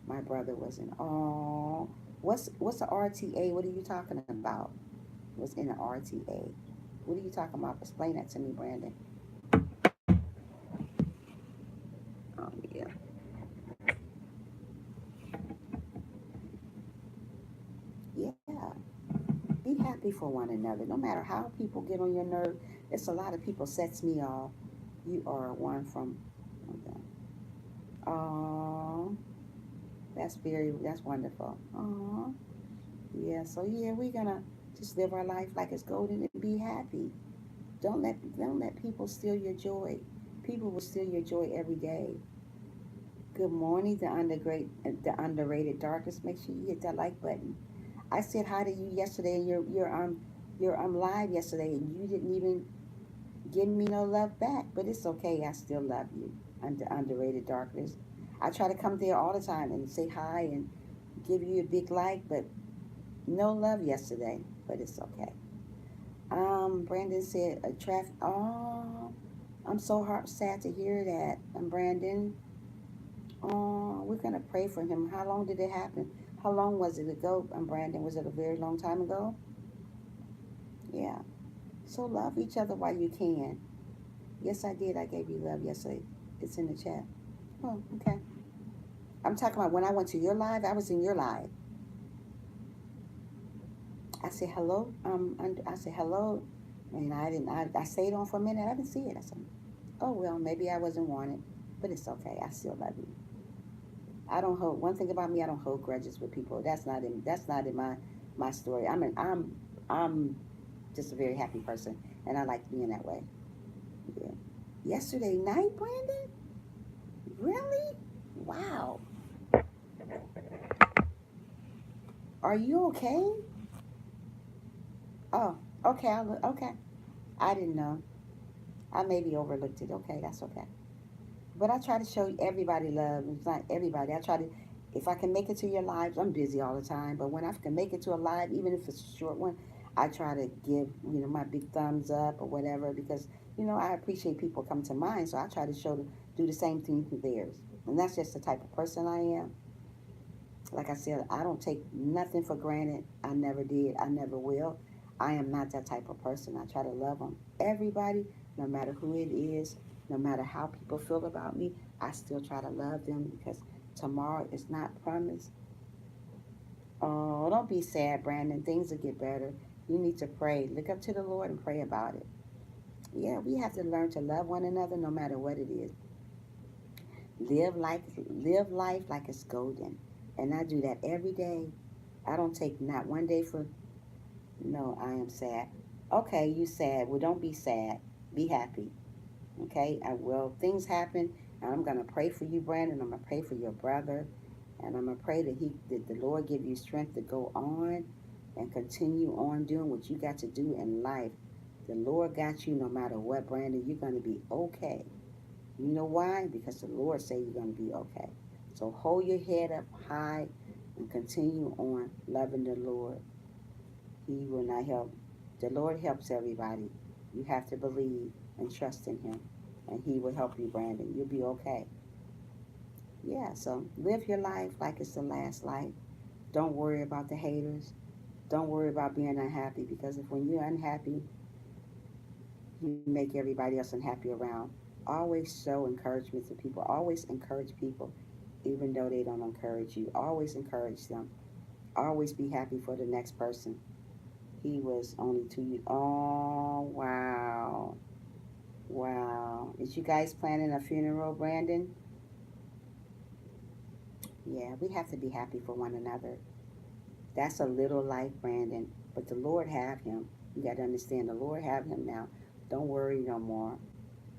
Speaker 1: My brother was in, oh, what's the RTA? What are you talking about? Was in an RTA. What are you talking about? Explain that to me, Brandon. Oh, yeah. Yeah. Be happy for one another. No matter how people get on your nerve, it's a lot of people sets me off. You are one from, okay. Oh, that's wonderful. Oh, yeah. So yeah, we're gonna just live our life like it's golden and be happy. Don't let people steal your joy. People will steal your joy every day. Good morning, the underrated darkness. Make sure you hit that like button. I said hi to you yesterday, and you're live yesterday, and you didn't even give me no love back. But it's okay. I still love you. Underrated darkness. I try to come there all the time and say hi and give you a big like, but no love yesterday. But it's okay. Brandon said a traffic. Oh, I'm so sad to hear that. Brandon. Oh, we're gonna pray for him. How long did it happen? How long was it ago? Brandon, was it a very long time ago? Yeah. So love each other while you can. Yes, I did. I gave you love yesterday. It's in the chat. Oh, okay. I'm talking about when I went to your live. I was in your live. I said hello. I said hello, and I didn't. I stayed on for a minute. I didn't see it. I said, oh well, maybe I wasn't wanted, but it's okay. I still love you. I don't hold. One thing about me, I don't hold grudges with people. That's not in. That's not in my story. I'm just a very happy person, and I like being that way. Yeah. Yesterday night, Brandon. Really? Wow. Are you okay? Oh, okay. Okay. I didn't know. I maybe overlooked it. Okay, that's okay. But I try to show everybody love. It's not everybody. I try to, if I can make it to your lives, I'm busy all the time. But when I can make it to a live, even if it's a short one, I try to give, my big thumbs up or whatever because, I appreciate people come to mine. So I try to do the same thing to theirs. And that's just the type of person I am. Like I said, I don't take nothing for granted. I never did. I never will. I am not that type of person. I try to love them. Everybody, no matter who it is, no matter how people feel about me, I still try to love them because tomorrow is not promised. Oh, don't be sad, Brandon. Things will get better. You need to pray. Look up to the Lord and pray about it. Yeah, we have to learn to love one another no matter what it is. Live life like it's golden. And I do that every day. I don't take not one day for no, I am sad. Okay, you sad. Well, don't be sad. Be happy. Okay? Things happen, and I'm gonna pray for you, Brandon. I'm gonna pray for your brother, and I'm gonna pray that the Lord give you strength to go on and continue on doing what you got to do in life. The Lord got you no matter what, Brandon. You're gonna be okay. You know why? Because the Lord say you're gonna be okay. So hold your head up high and continue on loving the Lord. He will not help. The Lord helps everybody. You have to believe and trust in Him, and He will help you, Brandon. You'll be okay. Yeah, so live your life like it's the last life. Don't worry about the haters. Don't worry about being unhappy because if when you're unhappy, you make everybody else unhappy around. Always show encouragement to people. Always encourage people, even though they don't encourage you. Always encourage them. Always be happy for the next person. He was only 2 years. Oh, wow. Wow. Is you guys planning a funeral, Brandon? Yeah, we have to be happy for one another. That's a little life, Brandon. But the Lord have him. You got to understand the Lord have him now. Don't worry no more.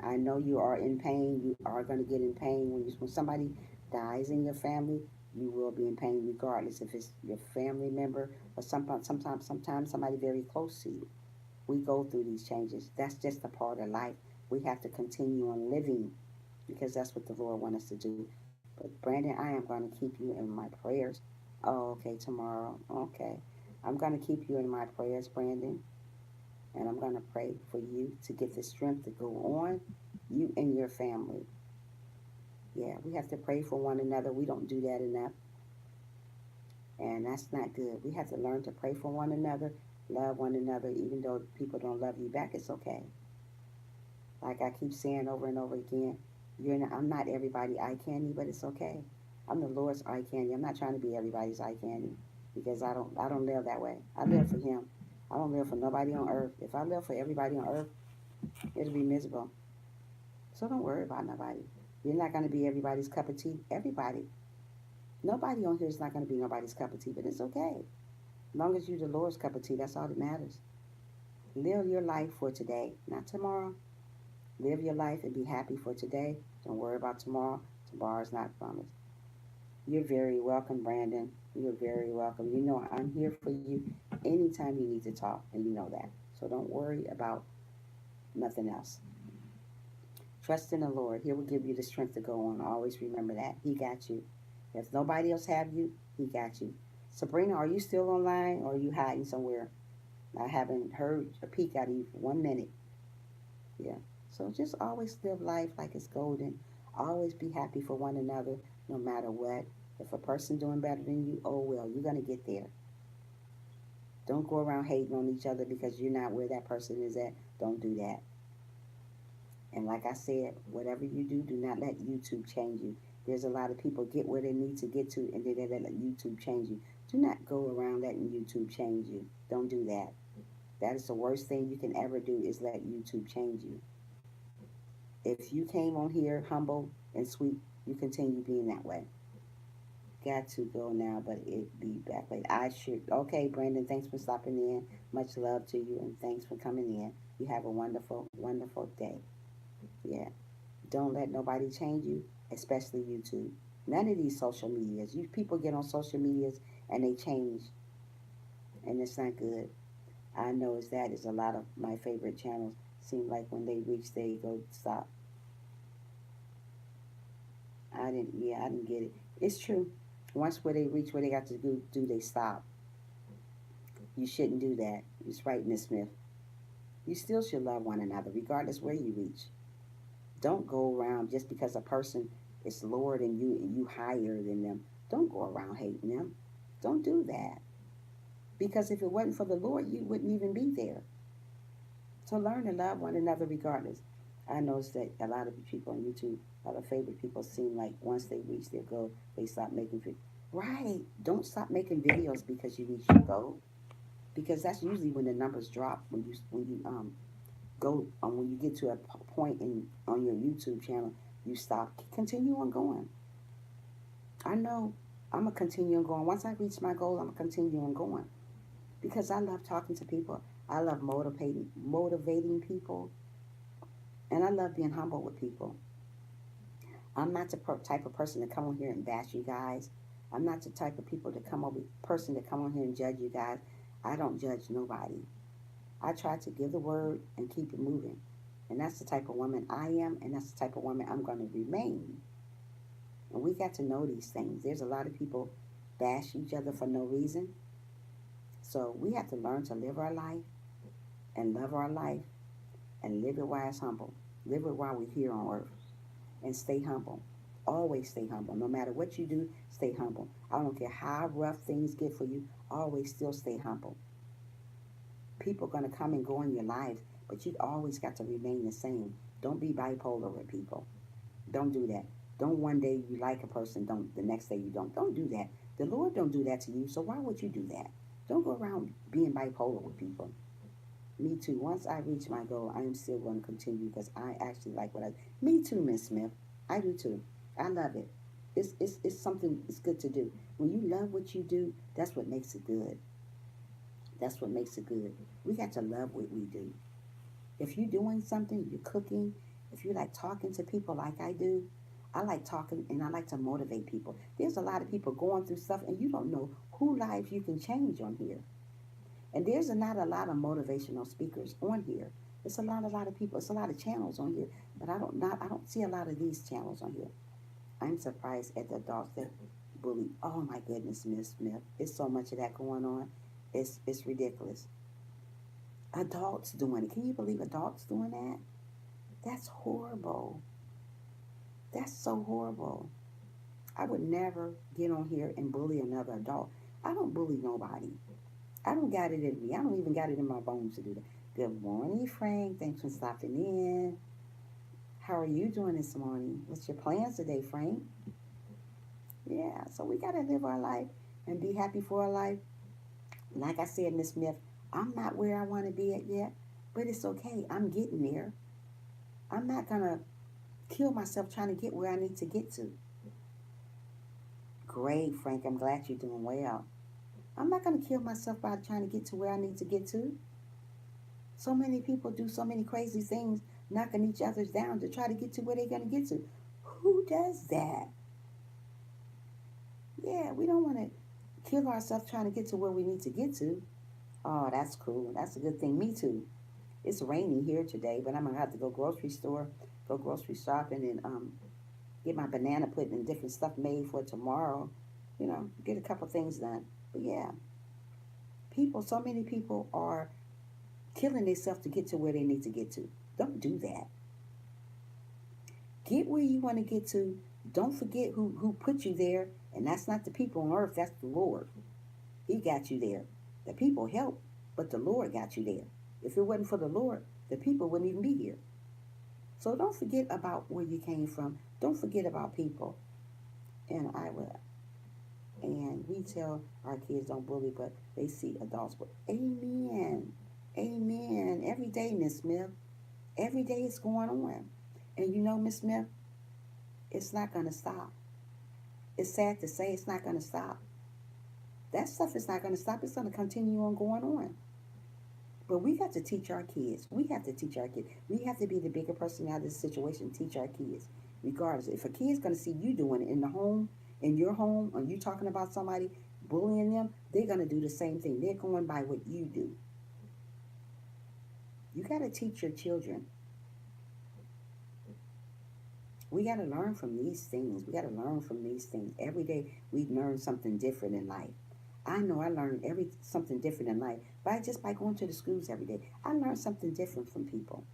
Speaker 1: I know you are in pain. You are going to get in pain when somebody dies in your family. You will be in pain regardless if it's your family member or sometimes somebody very close to you. We go through these changes. That's just a part of life. We have to continue on living because that's what the Lord wants us to do. But Brandon, I am going to keep you in my prayers. Oh, okay, tomorrow. Okay. I'm going to keep you in my prayers, Brandon, and I'm going to pray for you to get the strength to go on, you and your family. Yeah, we have to pray for one another. We don't do that enough, and that's not good. We have to learn to pray for one another, love one another, even though people don't love you back. It's okay. Like I keep saying over and over again, I'm not everybody eye candy, but it's okay. I'm the Lord's eye candy. I'm not trying to be everybody's eye candy because I don't live that way. I live for Him. I don't live for nobody on earth. If I live for everybody on earth, it'll be miserable. So don't worry about nobody. You're not going to be everybody's cup of tea. Everybody. Nobody on here is not going to be nobody's cup of tea, but it's okay. As long as you're the Lord's cup of tea, that's all that matters. Live your life for today, not tomorrow. Live your life and be happy for today. Don't worry about tomorrow. Tomorrow is not promised. You're very welcome, Brandon. You're very welcome. You know I'm here for you anytime you need to talk, and you know that. So don't worry about nothing else. Trust in the Lord. He will give you the strength to go on. Always remember that. He got you. If nobody else have you, He got you. Sabrina, are you still online or are you hiding somewhere? I haven't heard a peek out of you for 1 minute. Yeah. So just always live life like it's golden. Always be happy for one another, no matter what. If a person doing better than you, oh well, you're gonna get there. Don't go around hating on each other because you're not where that person is at. Don't do that. And like I said, whatever you do, do not let YouTube change you. There's a lot of people get where they need to get to and then they let YouTube change you. Do not go around letting YouTube change you. Don't do that. That is the worst thing you can ever do is let YouTube change you. If you came on here humble and sweet, you continue being that way. Got to go now, but it be back later. I should. Okay, Brandon, thanks for stopping in. Much love to you and thanks for coming in. You have a wonderful, wonderful day. Yeah. Don't let nobody change you, especially YouTube. None of these social medias. You people get on social medias and they change, and it's not good. I know it's that is a lot of my favorite channels. Seem like when they reach, they go stop. I didn't. Yeah, I didn't get it. It's true. Once where they reach where they got to do they stop. You shouldn't do that. It's right, Miss Smith. You still should love one another, regardless where you reach. Don't go around just because a person is lower than you and you higher than them. Don't go around hating them. Don't do that. Because if it wasn't for the Lord, you wouldn't even be there. So learn to love one another regardless. I noticed that a lot of the people on YouTube, a lot of favorite people seem like once they reach their goal, they stop making videos. Right. Don't stop making videos because you reach your goal. Because that's usually when the numbers drop when you go when you get to a point in on your YouTube channel, you stop. Continue on going. I know I'm gonna continue on going. Once I reach my goal, I'm gonna continue on going because I love talking to people. I love motivating people, and I love being humble with people. I'm not the type of person to come on here and bash you guys. I'm not the type of person to come on here and judge you guys. I don't judge nobody. I try to give the word and keep it moving. And that's the type of woman I am, and that's the type of woman I'm going to remain. And we got to know these things. There's a lot of people bash each other for no reason. So we have to learn to live our life and love our life and live it while it's humble. Live it while we're here on earth and stay humble. Always stay humble. No matter what you do, stay humble. I don't care how rough things get for you, always still stay humble. People are going to come and go in your lives, but you always got to remain the same. Don't be bipolar with people. Don't do that. Don't one day you like a person, don't the next day you don't. Don't do that. The Lord don't do that to you, so why would you do that? Don't go around being bipolar with people. Me too. Once I reach my goal, I am still going to continue because I actually like what I. Me too, Miss Smith. I do too. I love it. It's something. It's good to do. When you love what you do, that's what makes it good. That's what makes it good. We got to love what we do. If you're doing something, you're cooking, if you like talking to people like I do, I like talking and I like to motivate people. There's a lot of people going through stuff and you don't know who lives you can change on here. And there's not a lot of motivational speakers on here. It's a lot of people. It's a lot of channels on here, but I don't see a lot of these channels on here. I'm surprised at the adults that bully. Oh my goodness, Miss Smith, it's so much of that going on. It's ridiculous. Adults doing it. Can you believe adults doing that? That's horrible. That's so horrible. I would never get on here and bully another adult. I don't bully nobody. I don't got it in me. I don't even got it in my bones to do that. Good morning, Frank. Thanks for stopping in. How are you doing this morning? What's your plans today, Frank? Yeah, so we got to live our life and be happy for our life. Like I said, Miss Smith, I'm not where I want to be at yet, but it's okay. I'm getting there. I'm not going to kill myself trying to get where I need to get to. Great, Frank. I'm glad you're doing well. I'm not going to kill myself by trying to get to where I need to get to. So many people do so many crazy things, knocking each other's down to try to get to where they're going to get to. Who does that? Yeah, we don't want to kill ourselves trying to get to where we need to get to. Oh, that's cool. That's a good thing. Me too. It's rainy here today, but I'm gonna have to go grocery shopping, and get my banana pudding and different stuff made for tomorrow. Get a couple things done. But yeah, so many people are killing themselves to get to where they need to get to. Don't do that. Get where you want to get to. Don't forget who put you there, and that's not the people on earth. That's the Lord. He got you there. The people help, but the Lord got you there. If it wasn't for the Lord, the people wouldn't even be here. So don't forget about where you came from. Don't forget about people. And I would, and we tell our kids don't bully, but they see adults. But amen, amen. Every day, Miss Smith. Every day it's going on. And you know, Miss Smith, it's not going to stop. It's sad to say it's not going to stop. That stuff is not going to stop. It's going to continue on going on. But we got to teach our kids. We have to teach our kids. We have to be the bigger person out of this situation. Teach our kids, regardless. If a kid's going to see you doing it in the home, in your home, or you talking about somebody bullying them, they're going to do the same thing. They're going by what you do. You got to teach your children. We got to learn from these things. We got to learn from these things. Every day we learn something different in life. I know I learn something different in life by going to the schools every day. I learn something different from people.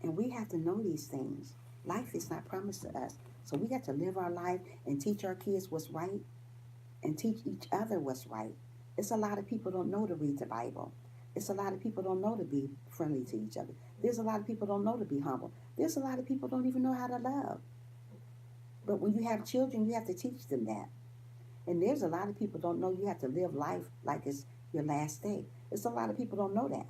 Speaker 1: And we have to know these things. Life is not promised to us. So we got to live our life and teach our kids what's right and teach each other what's right. It's a lot of people don't know to read the Bible. It's a lot of people don't know to be friendly to each other. There's a lot of people don't know to be humble. There's a lot of people don't even know how to love. But when you have children, you have to teach them that. And there's a lot of people don't know you have to live life like it's your last day. There's a lot of people don't know that.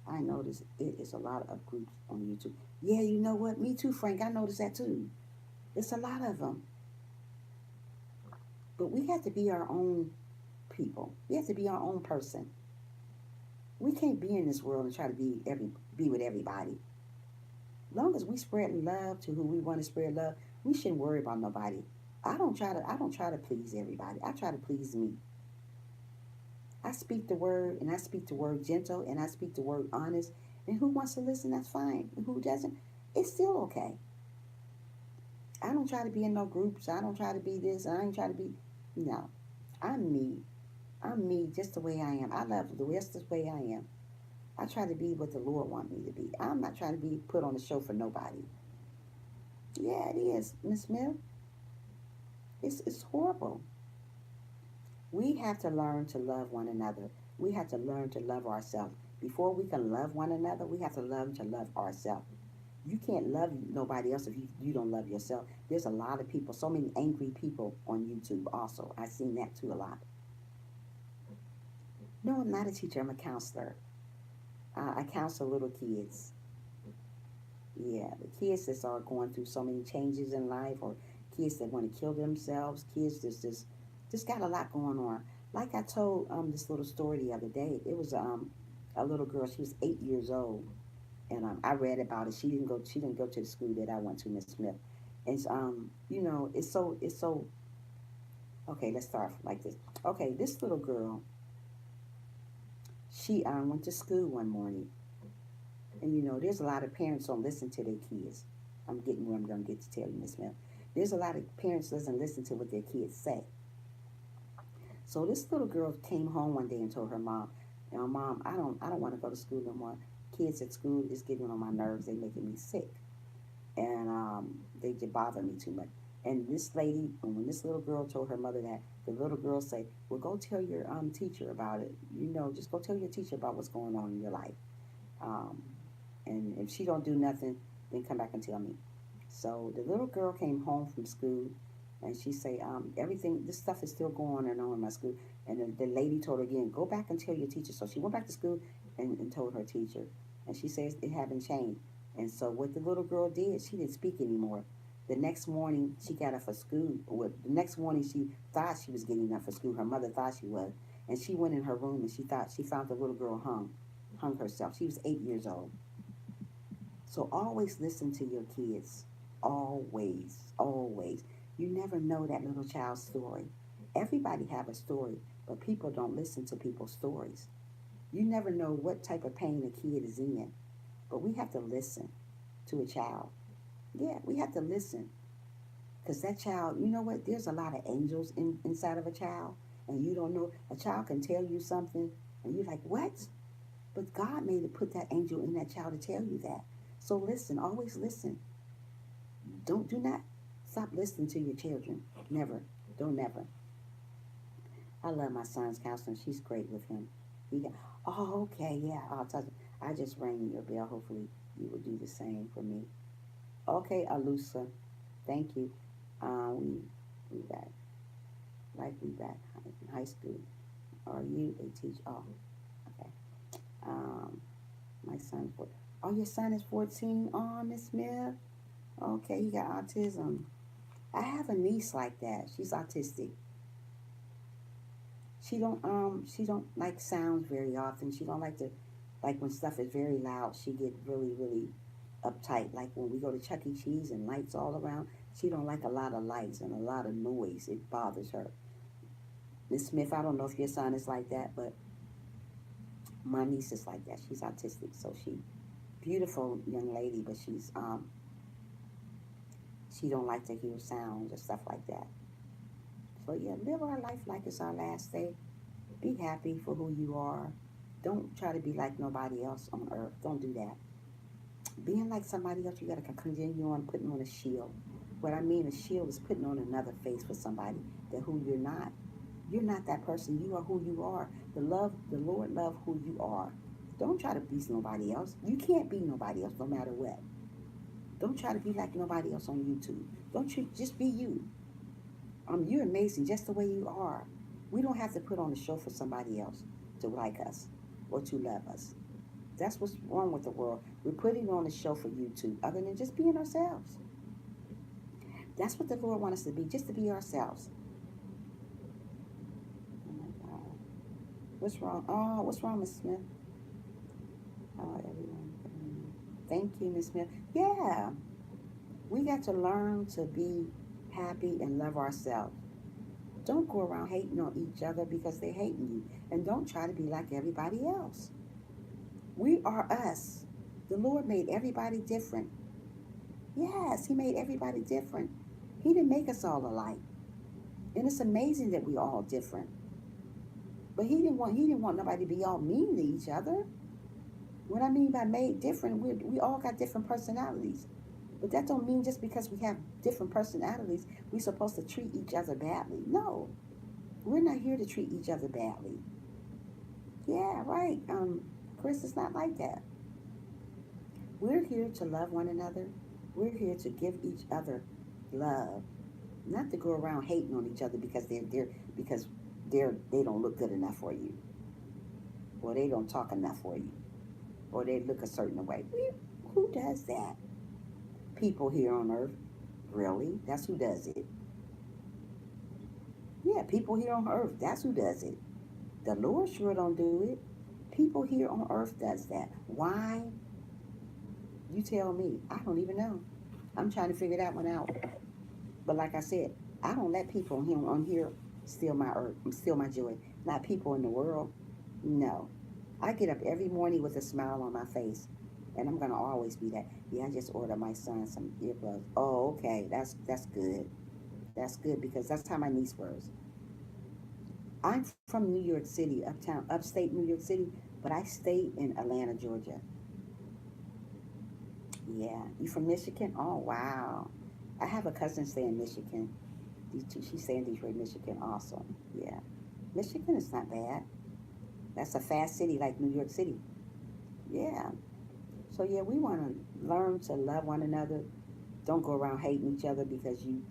Speaker 1: I notice it is a lot of groups on YouTube. Yeah, you know what? Me too, Frank. I noticed that too. It's a lot of them. But we have to be our own people. We have to be our own person. We can't be in this world and try to be with everybody. As long as we spread love to who we want to spread love, we shouldn't worry about nobody. I don't try to please everybody. I try to please me. I speak the word, and I speak the word gentle, and I speak the word honest. And who wants to listen, that's fine. And who doesn't, it's still okay. I don't try to be in no groups. I don't try to be this. I ain't try to be, no. I'm me. I'm me just the way I am. I love the rest of the way I am. I try to be what the Lord want me to be. I'm not trying to be put on a show for nobody. Yeah, it is, Miss Smith. It's horrible. We have to learn to love one another. We have to learn to love ourselves. Before we can love one another, we have to learn to love ourselves. You can't love nobody else if you don't love yourself. There's a lot of people, so many angry people on YouTube also. I've seen that too a lot. No, I'm not a teacher. I'm a counselor. I counsel little kids. Yeah, the kids that are going through so many changes in life, or kids that want to kill themselves, kids that's just got a lot going on. Like I told this little story the other day. It was a little girl. She was 8 years old, and I read about it. She didn't go to the school that I went to, Miss Smith. And it's so. Okay, let's start like this. Okay, this little girl, she went to school one morning, and there's a lot of parents don't listen to their kids. I'm getting where I'm going to get to tell you, Miss Smith. There's a lot of parents doesn't listen to what their kids say. So this little girl came home one day and told her mom, Mom, I don't want to go to school no more. Kids at school is getting on my nerves. They making me sick, and they just bother me too much. And this lady, when this little girl told her mother that, the little girl say, "Well, go tell your teacher about it. Just go tell your teacher about what's going on in your life. Um, and if she don't do nothing, then come back and tell me." So the little girl came home from school, and she say, "Everything, this stuff is still going on in my school." And the lady told her again, "Go back and tell your teacher." So she went back to school and told her teacher, and she says it haven't changed. And so what the little girl did, she didn't speak anymore. The next morning she got up for school. Well, the next morning she thought she was getting up for school. Her mother thought she was, and she went in her room and she found the little girl hung herself. She was 8 years old. So always listen to your kids. Always, always. You never know that little child's story. Everybody have a story, but people don't listen to people's stories. You never know what type of pain a kid is in, but we have to listen to a child. Yeah, we have to listen. Because that child, you know what? There's a lot of angels inside of a child, and you don't know. A child can tell you something, and you're like, what? But God made it put that angel in that child to tell you that. So listen, always listen. Do not stop listening to your children. Never. Don't never. I love my son's counselor. She's great with him. He got, oh, okay, yeah. I'll tell you. I just rang your bell. Hopefully, you will do the same for me. Okay, Alusa. Thank you. We back like we back in high school. Are you a teacher? Oh, okay. Um, my son. Oh, your son is 14. Oh, Miss Smith. Okay, he got autism. I have a niece like that. She's autistic. She don't like sounds very often. She don't like to like when stuff is very loud. She get really uptight. Like when we go to Chuck E. Cheese and lights all around. She don't like a lot of lights and a lot of noise. It bothers her. Miss Smith, I don't know if your son is like that, but my niece is like that. She's autistic, so she beautiful young lady, but she don't like to hear sounds and stuff like that. So yeah, live our life like it's our last day. Be happy for who you are. Don't try to be like nobody else on earth. Don't do that. Being like somebody else, you got to continue on putting on a shield. What I mean, a shield is putting on another face for somebody that who you're not. You're not that person. You are who you are. The Lord love who you are. Don't try to be nobody else. You can't be nobody else no matter what. Don't try to be like nobody else on YouTube. Don't you just be you. You're amazing just the way you are. We don't have to put on a show for somebody else to like us or to love us. That's what's wrong with the world. We're putting on a show for YouTube other than just being ourselves. That's what the Lord wants us to be, just to be ourselves. Oh my God. What's wrong? Oh, what's wrong, Miss Smith? Oh, everyone. Thank you, Miss Smith. Yeah, we got to learn to be happy and love ourselves. Don't go around hating on each other because they're hating you. And don't try to be like everybody else. We are us. The Lord made everybody different. Yes, He made everybody different. He didn't make us all alike. And it's amazing that we're all different. But he didn't want nobody to be all mean to each other. What I mean by made different, we all got different personalities. But that don't mean just because we have different personalities, we're supposed to treat each other badly. No, we're not here to treat each other badly. Yeah, right. Chris, it's not like that. We're here to love one another. We're here to give each other love, not to go around hating on each other because they don't look good enough for you, or they don't talk enough for you, or they look a certain way. Who does that? People here on earth, really? That's who does it. Yeah, people here on earth. That's who does it. The Lord sure don't do it. People here on earth does that. Why? You tell me. I don't even know. I'm trying to figure that one out. But like I said, I don't let people on here steal my earth, steal my joy. Not people in the world. No. I get up every morning with a smile on my face, and I'm gonna always be that. Yeah, I just ordered my son some earbuds. Oh, okay, that's good. That's good because that's how my niece was. I'm from New York City, upstate New York City, but I stay in Atlanta, Georgia. Yeah, you from Michigan? Oh wow. I have a cousin stay in Michigan. She's stay in Detroit, Michigan also. Yeah. Michigan is not bad. That's a fast city like New York City. Yeah. So yeah, we want to learn to love one another. Don't go around hating each other because you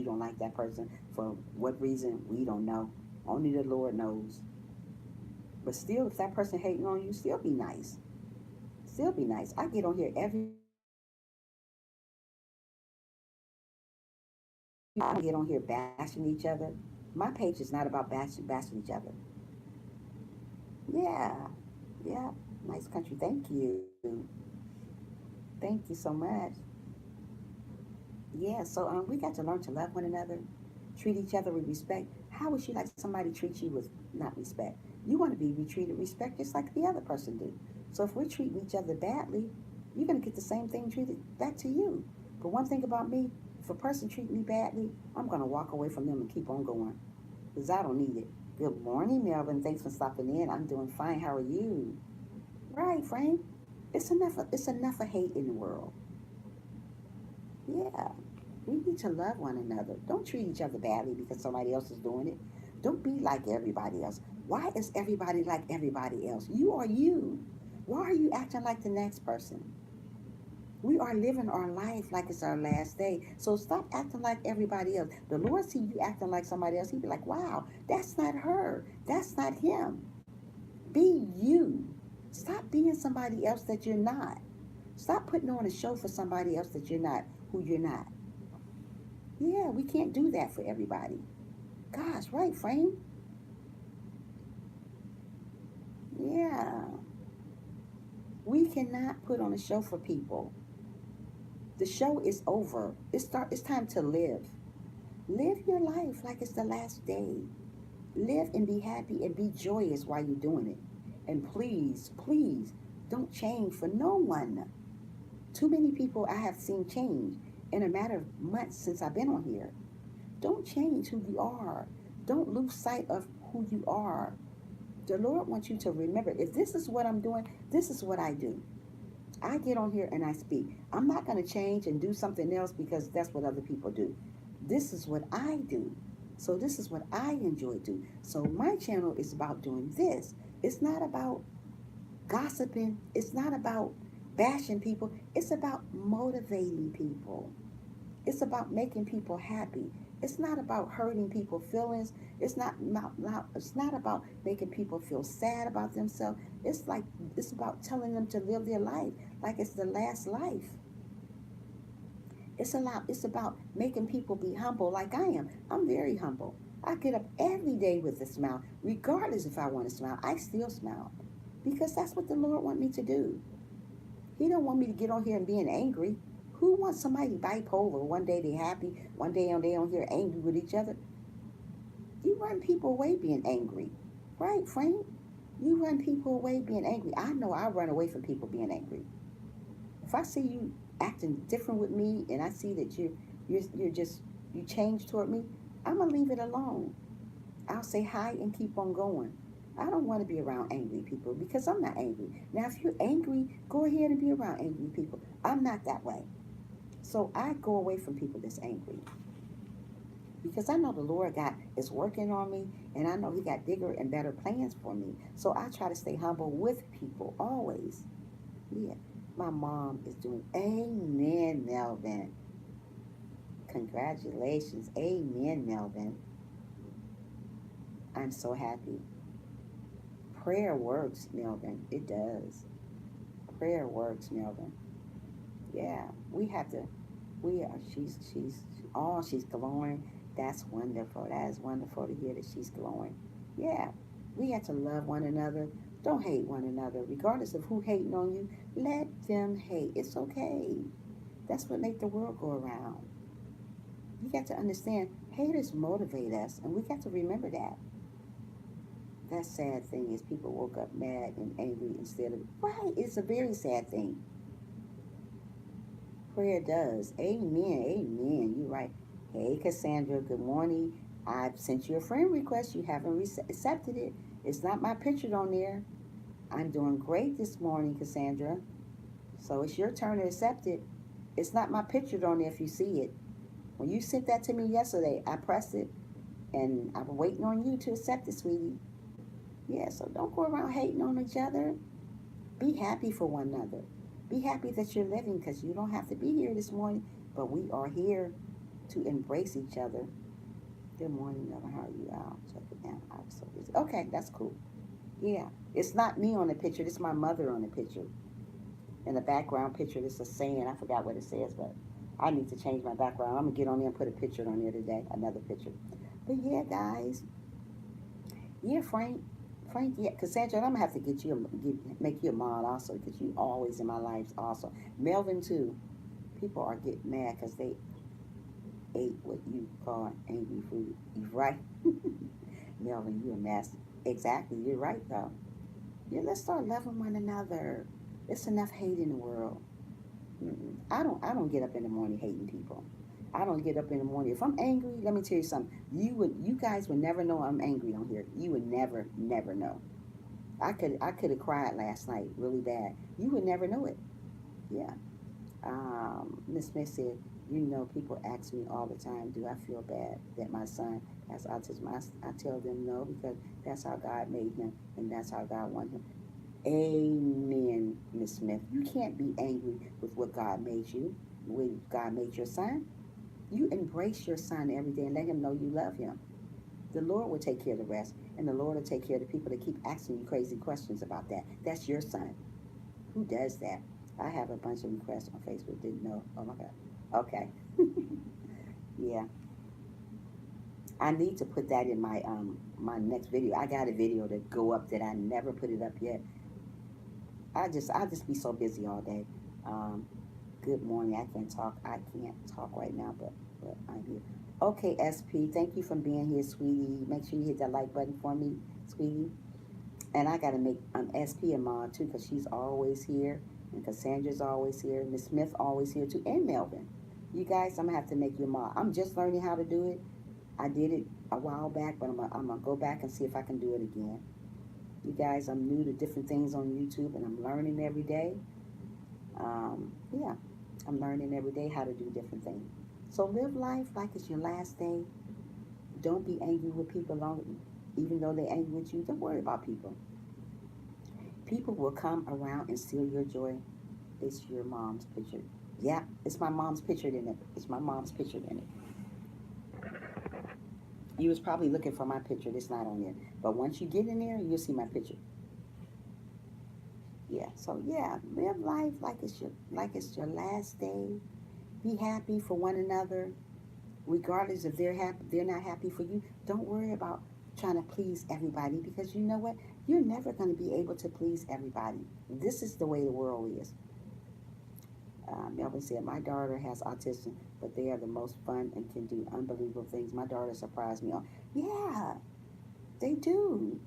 Speaker 1: don't like that person for what reason we don't know. Only the Lord knows. But still, if that person hating on you, still be nice. Still be nice. I get on here every I get on here bashing each other. My page is not about bashing each other. Yeah, yeah. Nice country. Thank you. Thank you so much. Yeah, so we got to learn to love one another, treat each other with respect. How would you like somebody treat you with not respect? You want to be treated respect just like the other person do. So if we're treating each other badly, you're gonna get the same thing treated back to you. But one thing about me, if a person treat me badly, I'm gonna walk away from them and keep on going because I don't need it. Good morning, Melvin. Thanks for stopping in. I'm doing fine. How are you? Right, Frank. It's enough of hate in the world. Yeah. We need to love one another. Don't treat each other badly because somebody else is doing it. Don't be like everybody else. Why is everybody like everybody else? You are you. Why are you acting like the next person? We are living our life like it's our last day. So stop acting like everybody else. The Lord see you acting like somebody else. He'd be like, wow, that's not her. That's not him. Be you. Stop being somebody else that you're not. Stop putting on a show for somebody else that you're not, who you're not. Yeah, we can't do that for everybody. Gosh, right, Frank? Yeah. We cannot put on a show for people. The show is over. It's time to live. Live your life like it's the last day. Live and be happy and be joyous while you're doing it. And please, please, don't change for no one. Too many people I have seen change in a matter of months since I've been on here. Don't change who you are. Don't lose sight of who you are. The Lord wants you to remember, if this is what I'm doing, this is what I do. I get on here and I speak. I'm not going to change and do something else because that's what other people do. This is what I do. So this is what I enjoy doing. So my channel is about doing this. It's not about gossiping. It's not about bashing people. It's about motivating people. It's about making people happy. It's not about hurting people's feelings. It's not about making people feel sad about themselves. It's about telling them to live their life like it's the last life. It's about making people be humble like I am. I'm very humble. I get up every day with a smile, regardless if I want to smile. I still smile because that's what the Lord wants me to do. He don't want me to get on here and being angry. Who wants somebody bipolar? One day they're happy, one day they on here angry with each other. You run people away being angry, right, Frank? You run people away being angry. I know I run away from people being angry. If I see you acting different with me, and I see that you're just you change toward me, I'm gonna leave it alone. I'll say hi and keep on going. I don't want to be around angry people because I'm not angry. Now, if you're angry, go ahead and be around angry people. I'm not that way. So I go away from people that's angry because I know the Lord God is working on me and I know He got bigger and better plans for me. So I try to stay humble with people always. Yeah. My mom is doing amen, Melvin. Congratulations. Amen, Melvin. I'm so happy. Prayer works, Melvin. It does. Prayer works, Melvin. Yeah. We have to we are she's glowing. That's wonderful. That is wonderful to hear that she's glowing. Yeah, we have to love one another. Don't hate one another, regardless of who hating on you. Let them hate. It's okay. That's what make the world go around. You got to understand, haters motivate us, and we got to remember that. That sad thing is people woke up mad and angry instead of right. It's a very sad thing. Prayer does. Amen. Amen. You're right. Hey, Cassandra. Good morning. I've sent you a friend request. You haven't accepted it. It's not my picture on there. I'm doing great this morning, Cassandra. So it's your turn to accept it. It's not my picture on there if you see it. When you sent that to me yesterday, I pressed it and I'm waiting on you to accept it, sweetie. Yeah, so don't go around hating on each other. Be happy for one another. Be happy that you're living because you don't have to be here this morning, but we are here to embrace each other. Good morning, Mother. How are you? I'll check it out. I was so busy. Okay, that's cool. Yeah, it's not me on the picture. It's my mother on the picture. In the background picture, it's a saying. I forgot what it says, but I need to change my background. I'm gonna get on there and put a picture on there today, another picture. But yeah, guys. Yeah, Frank. Frank, yeah, Cassandra, I'm gonna have to make you a mod also because you always in my life also. Melvin too. People are getting mad because they ate what you call angry food. You right, Melvin? You a mess. Exactly, you're right though. Yeah, let's start loving one another. It's enough hate in the world. Mm-mm. I don't get up in the morning hating people. I don't get up in the morning. If I'm angry, let me tell you something. You guys would never know I'm angry on here. You would never know. I could have cried last night really bad. You would never know it. Yeah. Miss Smith said, You know, people ask me all the time, do I feel bad that my son has autism? I tell them no, because that's how God made him, and that's how God wanted him. Amen, Miss Smith. You can't be angry with what God made you, when God made your son. You embrace your son every day and let him know you love him. The Lord will take care of the rest, and the Lord will take care of the people that keep asking you crazy questions about that. That's your son. Who does that? I have a bunch of requests on Facebook. Didn't know. Oh my God. Okay. Yeah. I need to put that in my next video. I got a video to go up that I never put it up yet. I just be so busy all day. Um, Good morning. I can't talk right now, but I'm here. Okay, SP. Thank you for being here, sweetie. Make sure you hit that like button for me, sweetie. And I gotta make SP a mod too, cause she's always here, and Cassandra's always here. Miss Smith always here too, and Melvin. You guys, I'm gonna have to make you a mod. I'm just learning how to do it. I did it a while back, but I'm gonna go back and see if I can do it again. You guys, I'm new to different things on YouTube, and I'm learning every day. Yeah, I'm learning every day how to do different things. So live life like it's your last day. Don't be angry with people long, even though they're angry with you. Don't worry about people. People will come around and steal your joy. It's your mom's picture. Yeah, it's my mom's picture in it. It's my mom's picture in it. You was probably looking for my picture. It's not on there. But once you get in there, you'll see my picture. Yeah. So yeah, live life like it's your last day. Be happy for one another, regardless if they're not happy for you. Don't worry about trying to please everybody, because you know what? You're never going to be able to please everybody. This is the way the world is. Melvin said, my daughter has autism, but they are the most fun and can do unbelievable things. My daughter surprised me. Yeah, they do.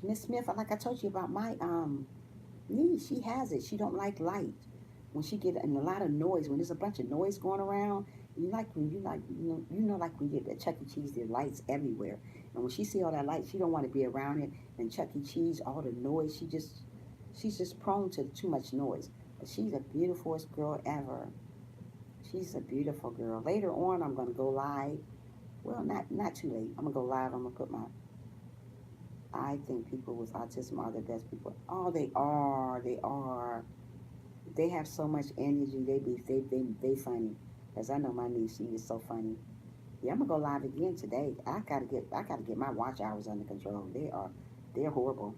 Speaker 1: Miss Smith, like I told you about my niece, she has it. She don't like light. When she get in a lot of noise, when there's a bunch of noise going around, you know like when you get at Chuck E. Cheese, there's lights everywhere. And when she see all that light, she don't want to be around it. And Chuck E. Cheese, all the noise, she's just prone to too much noise. But she's the beautifulest girl ever. She's a beautiful girl. Later on, I'm gonna go live. Well, not too late. I'm gonna go live. I'm gonna put my. I think people with autism are the best people. Oh, they are. They are. They have so much energy. They funny. Cause I know my niece. She is so funny. Yeah, I'm gonna go live again today. I gotta get my watch hours under control. They're horrible.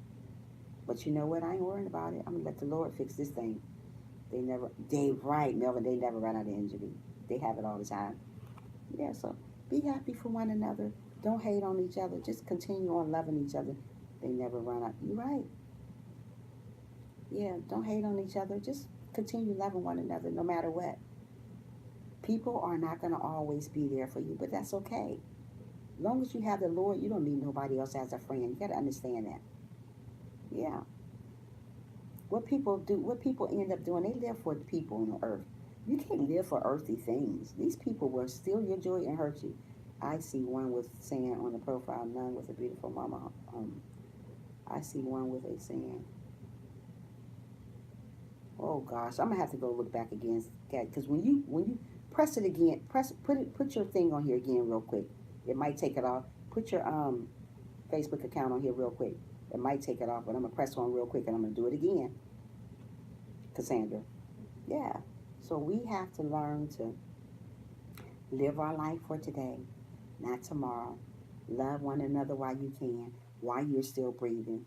Speaker 1: But you know what? I ain't worrying about it. I'm gonna let the Lord fix this thing. They right, Melvin. They never run out of energy. They have it all the time. Yeah. So be happy for one another. Don't hate on each other. Just continue on loving each other. They never run out. You're right. Yeah. Don't hate on each other. Just continue loving one another no matter what. People are not going to always be there for you, but that's okay. As long as you have the Lord, you don't need nobody else as a friend. You got to understand that. Yeah. What people end up doing, they live for the people on the earth. You can't live for earthly things. These people will steal your joy and hurt you. I see one with saying on the profile, none with a beautiful mama. I see one with a saying, oh gosh, I'm gonna have to go look back again, because when you press it again, put your thing on here again real quick. It might take it off. Put your Facebook account on here real quick. It might take it off, but I'm gonna press on real quick and I'm gonna do it again, Cassandra. Yeah. So we have to learn to live our life for today, not tomorrow. Love one another while you can, while you're still breathing.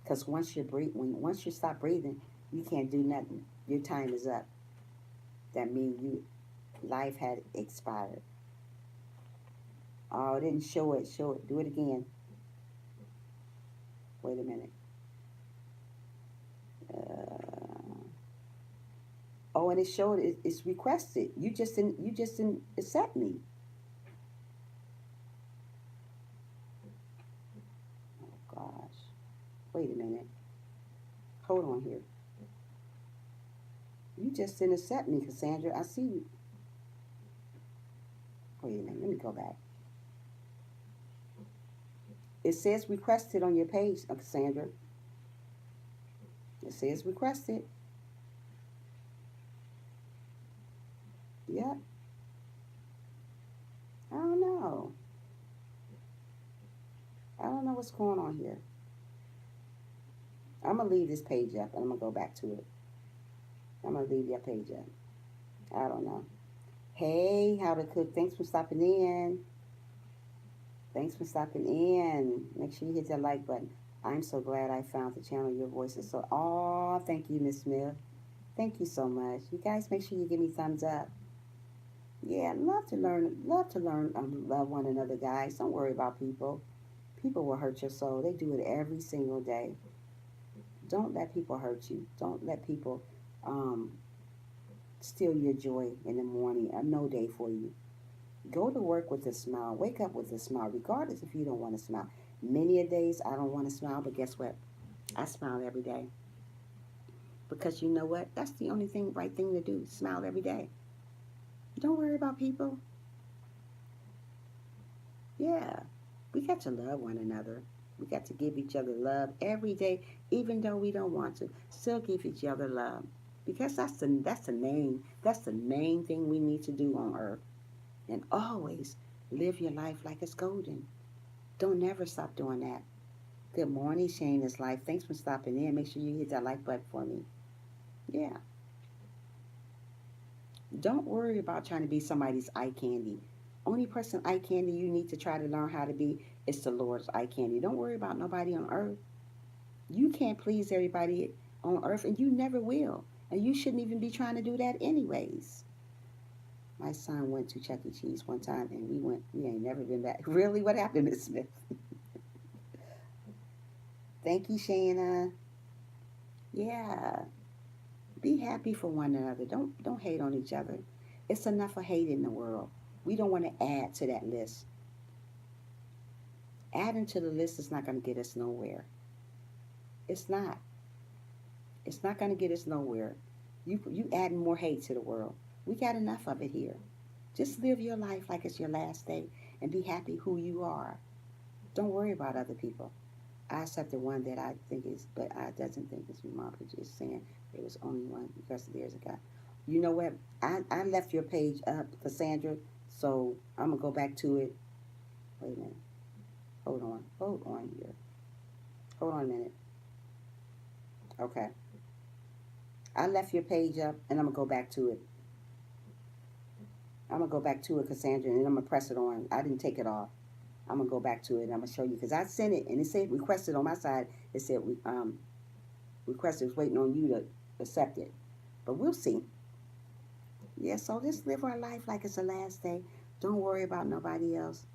Speaker 1: Because once you stop breathing, you can't do nothing. Your time is up. That means you life had expired. Oh, it didn't show it. Show it. Do it again. Wait a minute. Uh, oh, and it showed it's requested. You just didn't accept me. Oh gosh. Wait a minute. Hold on here. You just didn't accept me, Cassandra. I see you. Wait a minute. Let me go back. It says requested on your page, Cassandra. It says requested. Yep. I don't know. I don't know what's going on here. I'm gonna leave this page up and I'm gonna go back to it. I'm gonna leave your page up. I don't know. Hey, how to cook. Thanks for stopping in. Thanks for stopping in. Make sure you hit that like button. I'm so glad I found the channel. Your voice is so. Oh, thank you, Miss Smith. Thank you so much. You guys, make sure you give me thumbs up. Yeah, love to learn. Love to learn. Love one another, guys. Don't worry about people. People will hurt your soul. They do it every single day. Don't let people hurt you. Don't let people um, steal your joy in the morning. A no day for you. Go to work with a smile. Wake up with a smile, regardless if you don't want to smile. Many a days I don't want to smile, but guess what? I smile every day because you know what? That's the only thing, right thing to do. Smile every day. Don't worry about people. Yeah, we got to love one another. We got to give each other love every day, even though we don't want to. Still give each other love because that's the main thing we need to do on earth. And always live your life like it's golden. Don't never stop doing that. Good morning, Shane is life. Thanks for stopping in. Make sure you hit that like button for me. Yeah. Don't worry about trying to be somebody's eye candy. Only person eye candy you need to try to learn how to be is the Lord's eye candy. Don't worry about nobody on earth. You can't please everybody on earth, and you never will. And you shouldn't even be trying to do that anyways. My son went to Chuck E. Cheese one time, and we ain't never been back. Really? What happened, Miss Smith? Thank you, Shanna. Yeah. Be happy for one another. Don't hate on each other. It's enough of hate in the world. We don't want to add to that list. Adding to the list is not going to get us nowhere. It's not. It's not going to get us nowhere. You adding more hate to the world. We got enough of it here. Just live your life like it's your last day and be happy who you are. Don't worry about other people. I accept the one that I think is, but I doesn't think it's remarkable. Just saying there was only one because there's a guy. You know what? I left your page up, Cassandra, so I'm gonna go back to it. Wait a minute. Hold on here. Hold on a minute. Okay. I left your page up, and I'm gonna go back to it. I'm gonna go back to it, Cassandra, and I'm gonna press it on. I didn't take it off. I'm gonna go back to it, and I'm gonna show you because I sent it, and it said requested on my side. It said requested was waiting on you to accept it, but we'll see. Yeah, so just live our life like it's the last day. Don't worry about nobody else.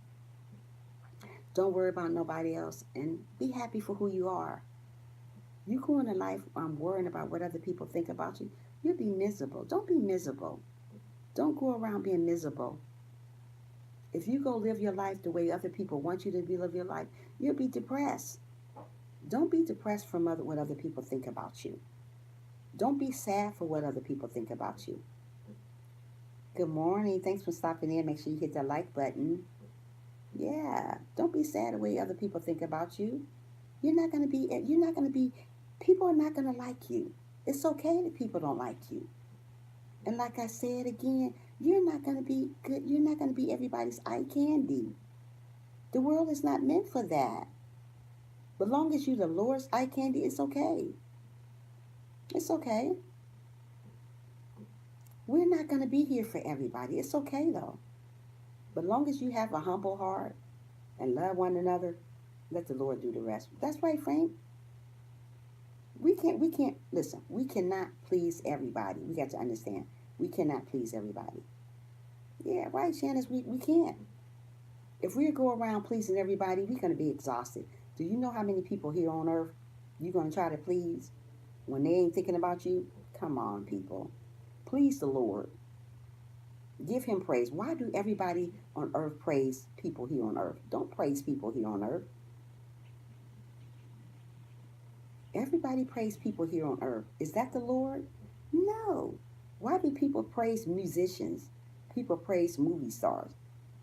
Speaker 1: Don't worry about nobody else, and be happy for who you are. You go into life worrying about what other people think about you, you'll be miserable. Don't be miserable. Don't go around being miserable. If you go live your life the way other people want you to live your life, you'll be depressed. Don't be depressed from what other people think about you. Don't be sad for what other people think about you. Good morning. Thanks for stopping in. Make sure you hit that like button. Yeah. Don't be sad the way other people think about you. You're not gonna be people are not gonna like you. It's okay that people don't like you. And like I said again, you're not gonna be good, you're not gonna be everybody's eye candy. The world is not meant for that. But long as you're the Lord's eye candy, it's okay. It's okay. We're not gonna be here for everybody. It's okay though. But long as you have a humble heart and love one another, let the Lord do the rest. That's right, Frank. We can't listen, we cannot please everybody. We got to understand. We cannot please everybody. Yeah, right, Shanice, we can't. If we go around pleasing everybody, we're gonna be exhausted. Do you know how many people here on earth you're gonna try to please when they ain't thinking about you? Come on, people. Please the Lord. Give him praise. Why do everybody on earth praise people here on earth? Don't praise people here on earth. Everybody praise people here on earth. Is that the Lord? No. Why do people praise musicians? People praise movie stars.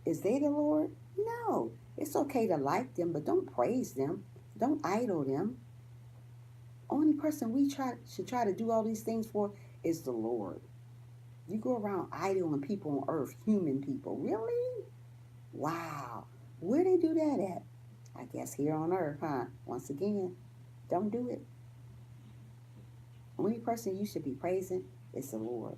Speaker 1: Is they the Lord? No. It's okay to like them, but don't praise them. Don't idol them. Only person we should try to do all these things for is the Lord. You go around idling people on earth, human people. Really? Wow. Where they do that at? I guess here on earth, huh? Once again, don't do it. The only person you should be praising is the Lord.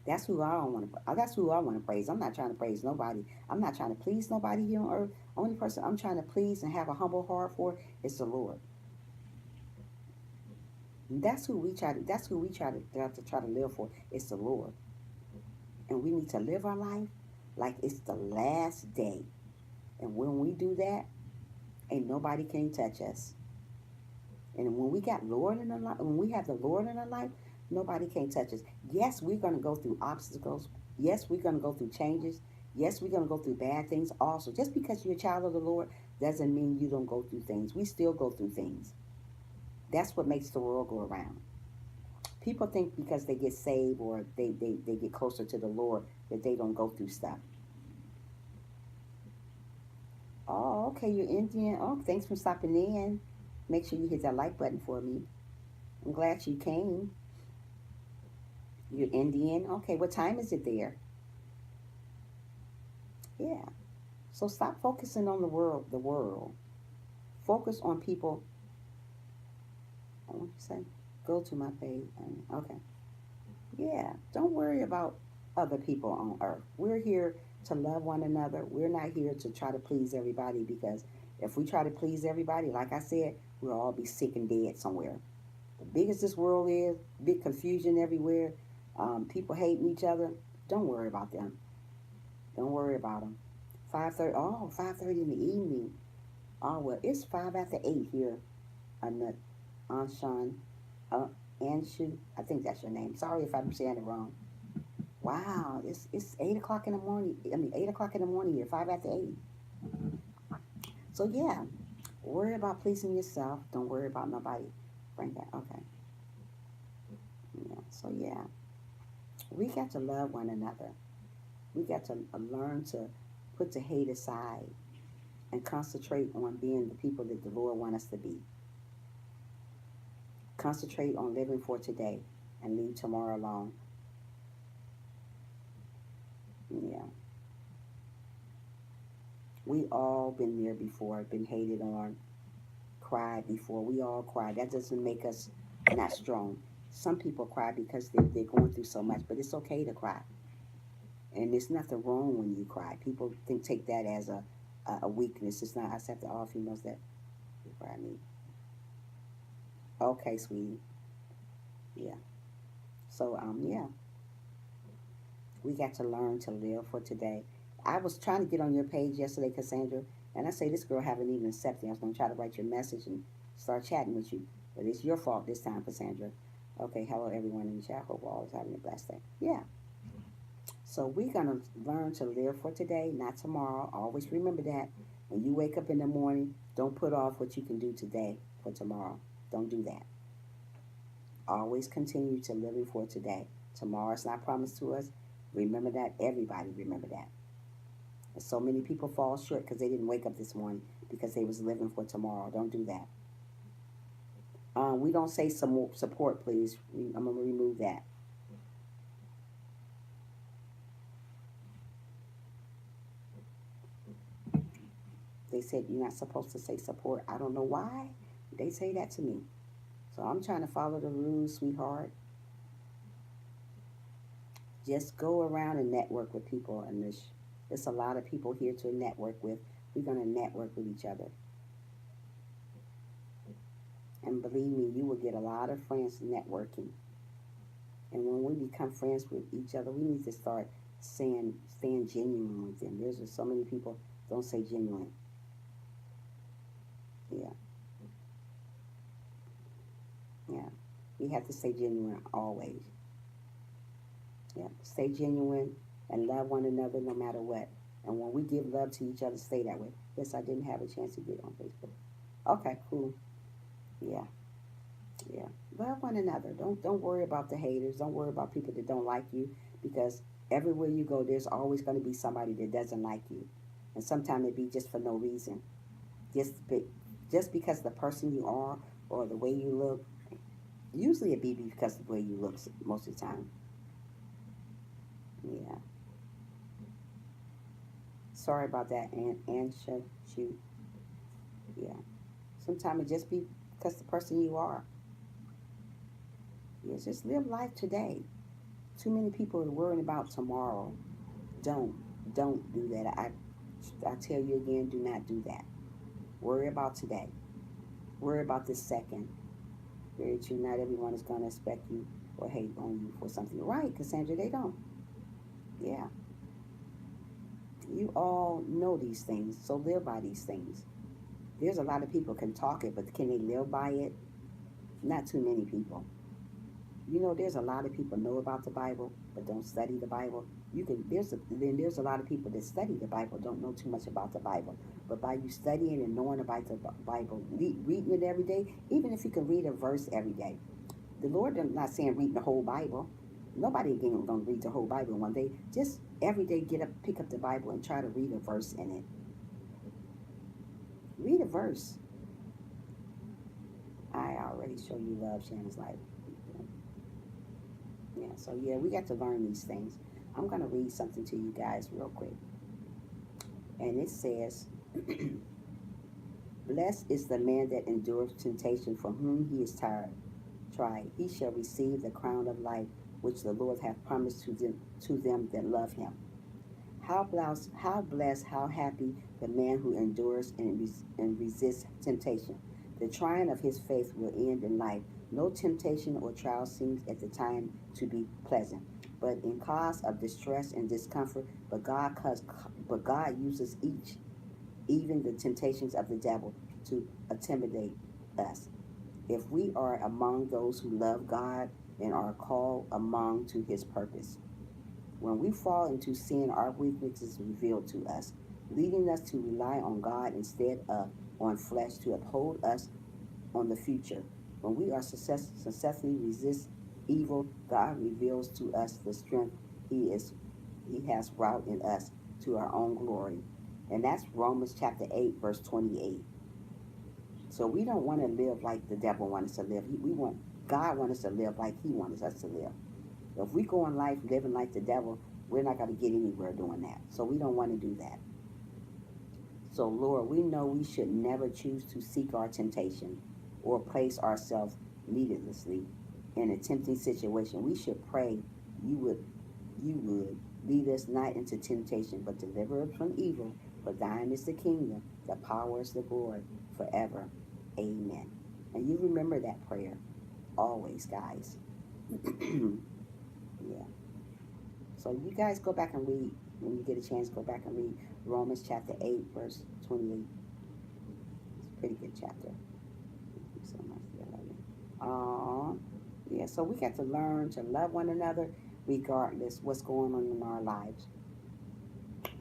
Speaker 1: That's who I don't want to. That's who I want to praise. I'm not trying to praise nobody. I'm not trying to please nobody here on earth. Only person I'm trying to please and have a humble heart for is the Lord. And that's who we try to. That's who we try to live for. It's the Lord, and we need to live our life like it's the last day. And when we do that, ain't nobody can touch us. And when we got Lord in our life, when we have the Lord in our life, nobody can touch us. Yes, we're going to go through obstacles. Yes, we're going to go through changes. Yes, we're going to go through bad things also. Just because you're a child of the Lord doesn't mean you don't go through things. We still go through things. That's what makes the world go around. People think because they get saved or they get closer to the Lord that they don't go through stuff. Oh, okay, you're Indian. Oh, thanks for stopping in. Make sure you hit that like button for me. I'm glad you came. You're Indian. Okay, what time is it there? Yeah. So stop focusing on the world. The world. Focus on people. What you say? Go to my page. Okay. Yeah. Don't worry about other people on earth. We're here to love one another. We're not here to try to please everybody because if we try to please everybody, like I said, we'll all be sick and dead somewhere. The biggest this world is, big confusion everywhere. People hating each other. Don't worry about them. Don't worry about them. 5:30. Oh, 5:30 in the evening. Oh well, it's 5 after 8 here. On Anshan, uh, Anshu. I think that's your name. Sorry if I'm saying it wrong. Wow, it's 8 o'clock in the morning. I mean 8 o'clock in the morning here. 5 after 8. So yeah, worry about pleasing yourself. Don't worry about nobody. Bring that. Okay. Yeah. So yeah, we got to love one another. We got to learn to put the hate aside and concentrate on being the people that the Lord wants us to be. Concentrate on living for today and leave tomorrow alone. Yeah. We all been there before, been hated on, cried before. We all cry. That doesn't make us not strong. Some people cry because they're going through so much, but it's okay to cry. And there's nothing wrong when you cry. People take that as a weakness. It's not. I said to all females that cry me. Okay, sweetie. Yeah. So yeah, we got to learn to live for today. I was trying to get on your page yesterday, Cassandra, and I say this girl haven't even accepted. I was gonna try to write your message and start chatting with you, but it's your fault this time, Cassandra. Okay, hello everyone in the chat. Hope all is having a blessed day. Yeah. So we're gonna learn to live for today, not tomorrow. Always remember that. When you wake up in the morning, don't put off what you can do today for tomorrow. Don't do that. Always continue to living for today. Tomorrow is not promised to us. Remember that. Everybody remember that. And so many people fall short because they didn't wake up this morning because they was living for tomorrow. Don't do that. We don't say some support, please. I'm gonna remove that. They said you're not supposed to say support. I don't know why they say that to me. So I'm trying to follow the rules, sweetheart. Just go around and network with people. And there's a lot of people here to network with. We're gonna network with each other. And believe me, you will get a lot of friends networking. And when we become friends with each other, we need to start staying genuine with them. There's just so many people don't say genuine. Yeah, yeah. We have to stay genuine always. Yeah, stay genuine and love one another no matter what. And when we give love to each other, stay that way. Yes, I didn't have a chance to get on Facebook. Okay, cool. Yeah, yeah. Love one another. Don't worry about the haters. Don't worry about people that don't like you because everywhere you go, there's always going to be somebody that doesn't like you, and sometimes it be just for no reason. Just be, just because the person you are or the way you look. Usually it be because of the way you look most of the time. Yeah. Sorry about that, and shoot. Yeah. Sometimes it just be because the person you are. Yeah, just live life today. Too many people are worrying about tomorrow. Don't don't do that. I tell you again, do not do that. Worry about today. Worry about this second. Very true. Not everyone is going to expect you or hate on you for something. Right, Cassandra? They don't. Yeah. You all know these things, so live by these things. There's a lot of people can talk it, but can they live by it? Not too many people. You know, there's a lot of people know about the Bible, but don't study the Bible. There's a lot of people that study the Bible, don't know too much about the Bible. But by you studying and knowing about the Bible, reading it every day, even if you can read a verse every day, the Lord is not saying reading the whole Bible. Nobody again gonna read the whole Bible one day. Just every day get up, pick up the Bible and try to read a verse in it. Read a verse. I already show you love, Shannon's life. Yeah, so yeah, we got to learn these things. I'm gonna read something to you guys real quick. And it says, blessed is the man that endures temptation, from whom he is tired. Tried. He shall receive the crown of life which the Lord hath promised to them that love him. How blessed, how happy the man who endures and resists temptation. The trying of his faith will end in life. No temptation or trial seems at the time to be pleasant, but in cause of distress and discomfort. But God uses even the temptations of the devil, to intimidate us. If we are among those who love God and are called among to His purpose. When we fall into sin, our weakness is revealed to us, leading us to rely on God instead of on flesh to uphold us on the future. When we are successfully resist evil, God reveals to us the strength He has wrought in us to our own glory. And that's Romans chapter 8, verse 28. So we don't want to live like the devil wants us to live. We want God wants us to live like He wants us to live. If we go in life living like the devil, we're not going to get anywhere doing that. So we don't want to do that. So, Lord, we know we should never choose to seek our temptation or place ourselves needlessly in a tempting situation. We should pray you would lead us not into temptation, but deliver us from evil. For thine is the kingdom, the power is the glory, forever. Amen. And you remember that prayer always, guys. Yeah. So you guys go back and read, when you get a chance, go back and read Romans chapter 8, verse 28. It's a pretty good chapter. Thank you so much. I love you. Yeah, so we got to learn to love one another regardless what's going on in our lives.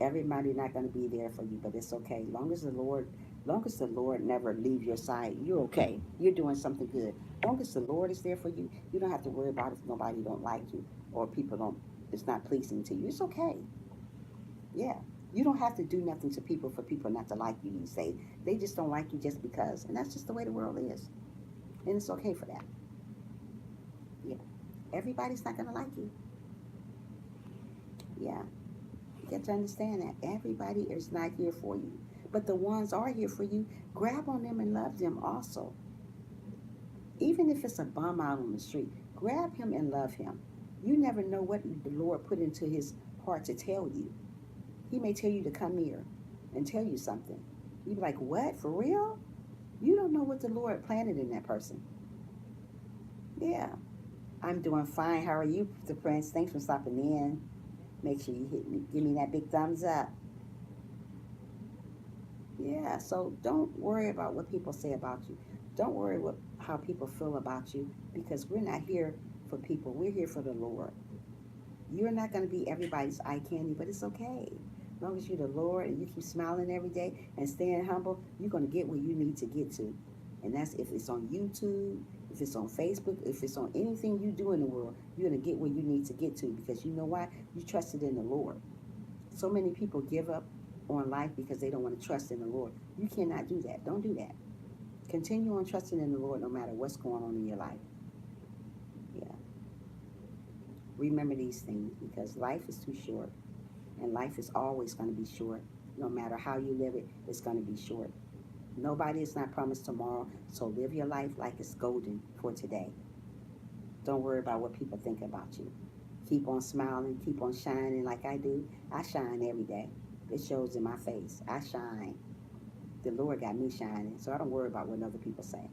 Speaker 1: Everybody not going to be there for you, but it's okay. Long as the Lord never leave your side, you're okay. You're doing something good. Long as the Lord is there for you, you don't have to worry about if nobody don't like you or people don't. It's not pleasing to you. It's okay. Yeah. You don't have to do nothing to people for people not to like you these days. They just don't like you just because. And that's just the way the world is. And it's okay for that. Yeah. Everybody's not going to like you. Yeah. You get to understand that. Everybody is not here for you. But the ones are here for you, grab on them and love them also. Even if it's a bum out on the street, grab him and love him. You never know what the Lord put into his heart to tell you. He may tell you to come here and tell you something. You be like, what? For real? You don't know what the Lord planted in that person. Yeah. I'm doing fine. How are you, the Prince? Thanks for stopping in. Make sure you hit me, give me that big thumbs up. Yeah, so don't worry about what people say about you. Don't worry how people feel about you, because we're not here for people. We're here for the Lord. You're not going to be everybody's eye candy, but it's okay. As long as you're the Lord and you keep smiling every day and staying humble, you're going to get where you need to get to. And that's if it's on YouTube, if it's on Facebook, if it's on anything you do in the world, you're going to get where you need to get to, because you know why? You trusted in the Lord. So many people give up on life because they don't want to trust in the Lord. You cannot do that. Don't do that. Continue on trusting in the Lord no matter what's going on in your life. Yeah. Remember these things because life is too short, and life is always going to be short. No matter how you live it, it's going to be short. Nobody is not promised tomorrow, so live your life like it's golden for today. Don't worry about what people think about you. Keep on smiling, keep on shining like I do. I shine every day. It shows in my face. I shine. The Lord got me shining, so I don't worry about what other people say.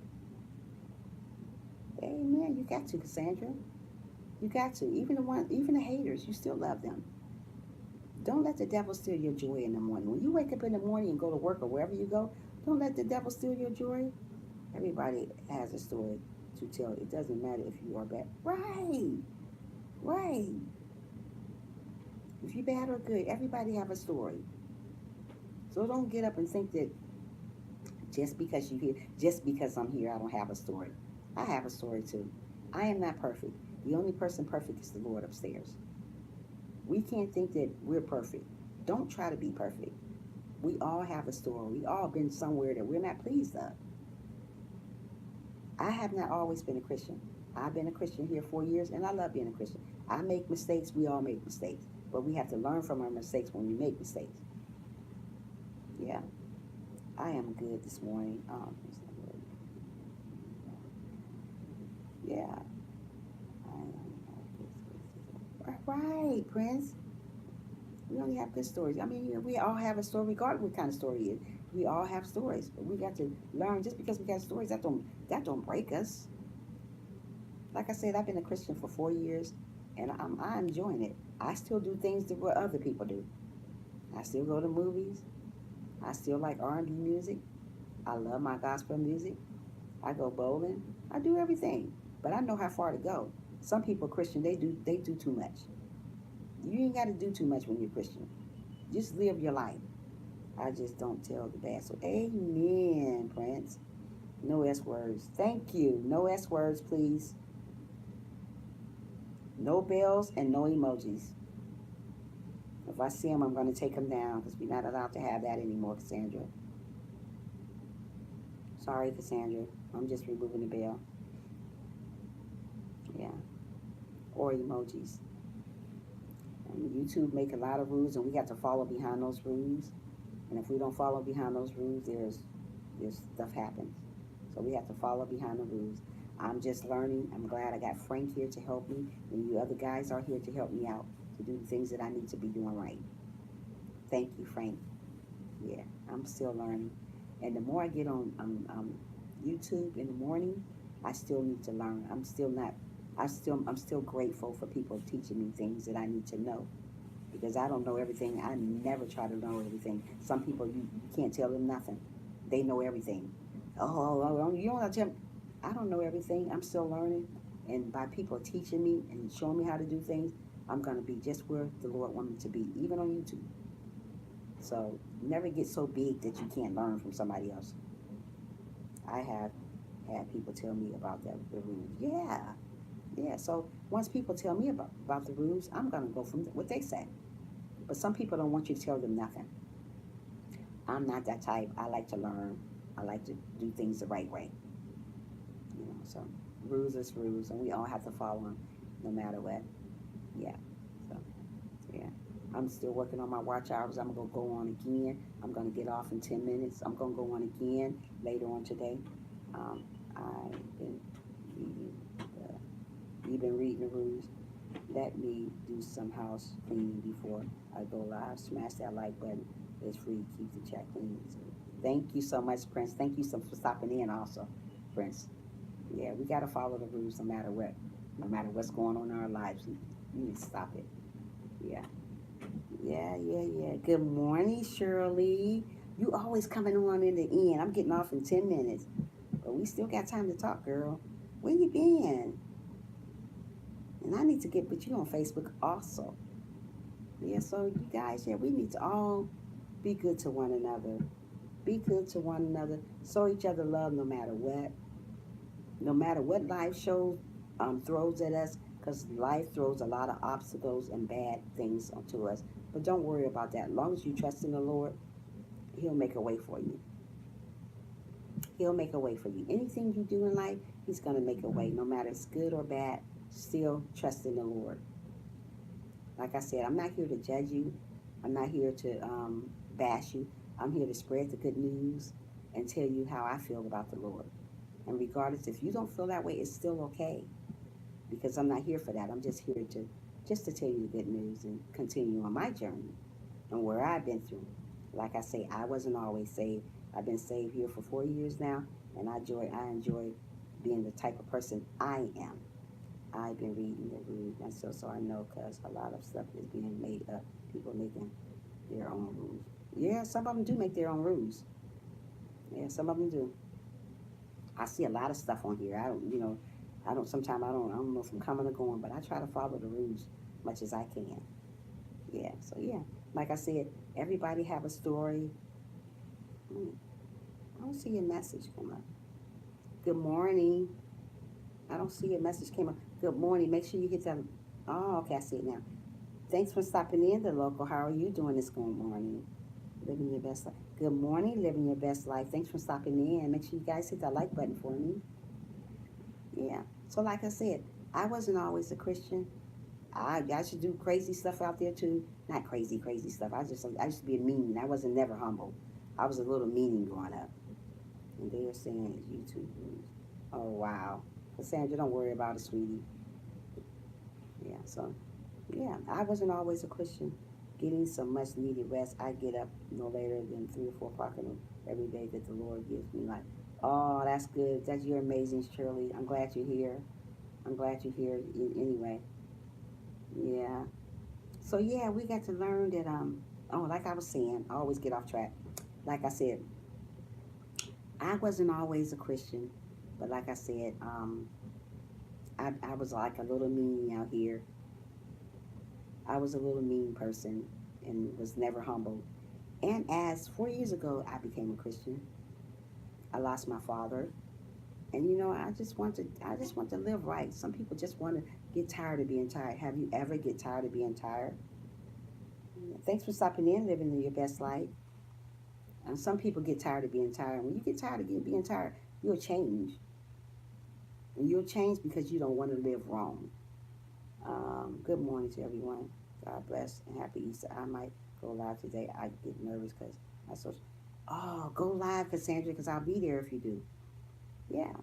Speaker 1: Amen. You got to, Cassandra. You got to. Even the haters, you still love them. Don't let the devil steal your joy in the morning. When you wake up in the morning and go to work or wherever you go, don't let the devil steal your joy. Everybody has a story to tell. It doesn't matter if you are bad. Right. Right. If you're bad or good, everybody have a story. So don't get up and think that just because I'm here, I don't have a story. I have a story too. I am not perfect. The only person perfect is the Lord upstairs. We can't think that we're perfect. Don't try to be perfect. We all have a story. We all been somewhere that we're not pleased of. I have not always been a Christian. I've been a Christian here 4 years, and I love being a Christian. I make mistakes. We all make mistakes. But we have to learn from our mistakes when we make mistakes. Yeah, I am good this morning. Yeah, I am. Right, Prince. We only have good stories. I mean, we all have a story, regardless what kind of story it is. We all have stories, but we got to learn. Just because we got stories, that don't break us. Like I said, I've been a Christian for 4 years, and I'm enjoying it. I still do things that what other people do. I still go to movies. I still like R&B music. I love my gospel music. I go bowling. I do everything, but I know how far to go. Some people Christian they do too much. You ain't got to do too much when you're Christian. Just live your life. I just don't tell the bad. So amen, Prince. No S words. Thank you. No S words, please. No bells and no emojis. If I see them, I'm going to take them down because we're not allowed to have that anymore, Cassandra. Sorry, Cassandra. I'm just removing the bell. Yeah. Or emojis. And YouTube make a lot of rules, and we have to follow behind those rules. And if we don't follow behind those rules, there's stuff happens. So we have to follow behind the rules. I'm just learning. I'm glad I got Frank here to help me, and you other guys are here to help me out to do the things that I need to be doing right. Thank you, Frank. Yeah, I'm still learning. And the more I get on YouTube in the morning, I still need to learn. I'm still grateful for people teaching me things that I need to know because I don't know everything. I never try to know everything. Some people you can't tell them nothing. They know everything. You don't have to tell me. I don't know everything. I'm still learning. And by people teaching me and showing me how to do things, I'm going to be just where the Lord wants me to be, even on YouTube. So never get so big that you can't learn from somebody else. I have had people tell me about the rules. Yeah, yeah. So once people tell me about the rules, I'm going to go from what they say. But some people don't want you to tell them nothing. I'm not that type. I like to learn. I like to do things the right way. So rules is rules, and we all have to follow them, no matter what. Yeah. So yeah. I'm still working on my watch hours. I'm gonna go on again. I'm gonna get off in 10 minutes. I'm gonna go on again later on today. I've been reading. You've been reading the rules. Let me do some house cleaning before I go live. Smash that like button. It's free. Keep the chat clean. So, thank you so much, Prince. Thank you so for stopping in, also, Prince. Yeah, we gotta follow the rules no matter what. No matter what's going on in our lives, we need to stop it. Yeah. Yeah, yeah, yeah. Good morning, Shirley. You always coming on in the end. I'm getting off in 10 minutes. But we still got time to talk, girl. Where you been? And I need to get with you on Facebook also. Yeah, so you guys, yeah, we need to all be good to one another. Be good to one another. Show each other love no matter what. No matter what life throws at us, because life throws a lot of obstacles and bad things onto us. But don't worry about that. As long as you trust in the Lord, He'll make a way for you. He'll make a way for you. Anything you do in life, He's going to make a way. No matter it's good or bad, still trust in the Lord. Like I said, I'm not here to judge you. I'm not here to bash you. I'm here to spread the good news and tell you how I feel about the Lord. And regardless, if you don't feel that way, it's still okay because I'm not here for that. I'm just to tell you the good news and continue on my journey and where I've been through. Like I say, I wasn't always saved. I've been saved here for 4 years now, and I enjoy being the type of person I am. I've been reading the rules myself, so I know because a lot of stuff is being made up. People making their own rules. Yeah, some of them do make their own rules. Yeah, some of them do. I see a lot of stuff on here. I don't, I don't. Sometimes I don't know if I'm coming or going, but I try to follow the rules much as I can. Yeah. So yeah, like I said, everybody have a story. Hmm, I don't see a message come up. Good morning. I don't see a message came up. Good morning. Make sure you hit that. Oh, okay. I see it now. Thanks for stopping in, the local. How are you doing this good morning? Living your best life. Good morning, living your best life. Thanks for stopping in. Make sure you guys hit that like button for me. Yeah. So, like I said, I wasn't always a Christian. I should do crazy stuff out there too. Not crazy, crazy stuff. I used to be a mean. I wasn't never humble. I was a little mean growing up. And they're saying it's YouTube news. Oh wow, Cassandra, don't worry about it, sweetie. Yeah. So yeah, I wasn't always a Christian. Getting some much needed rest. I get up no later than 3 or 4 o'clock every day that the Lord gives me. Like, oh, that's good. That's you're amazing, Shirley. I'm glad you're here. I'm glad you're here anyway. Yeah. So yeah, we got to learn that oh, like I was saying, I always get off track. Like I said, I wasn't always a Christian, but like I said, I was like a little mean out here. I was a little mean person and was never humble. And as 4 years ago, I became a Christian. I lost my father, and I just want to live right. Some people just want to get tired of being tired. Have you ever get tired of being tired? Thanks for stopping in, living your best life. And some people get tired of being tired. When you get tired of being tired, you'll change. And you'll change because you don't want to live wrong. Good morning to everyone. God bless and happy Easter. I might go live today. I get nervous because I so. Oh, go live, Cassandra, because I'll be there if you do. Yeah.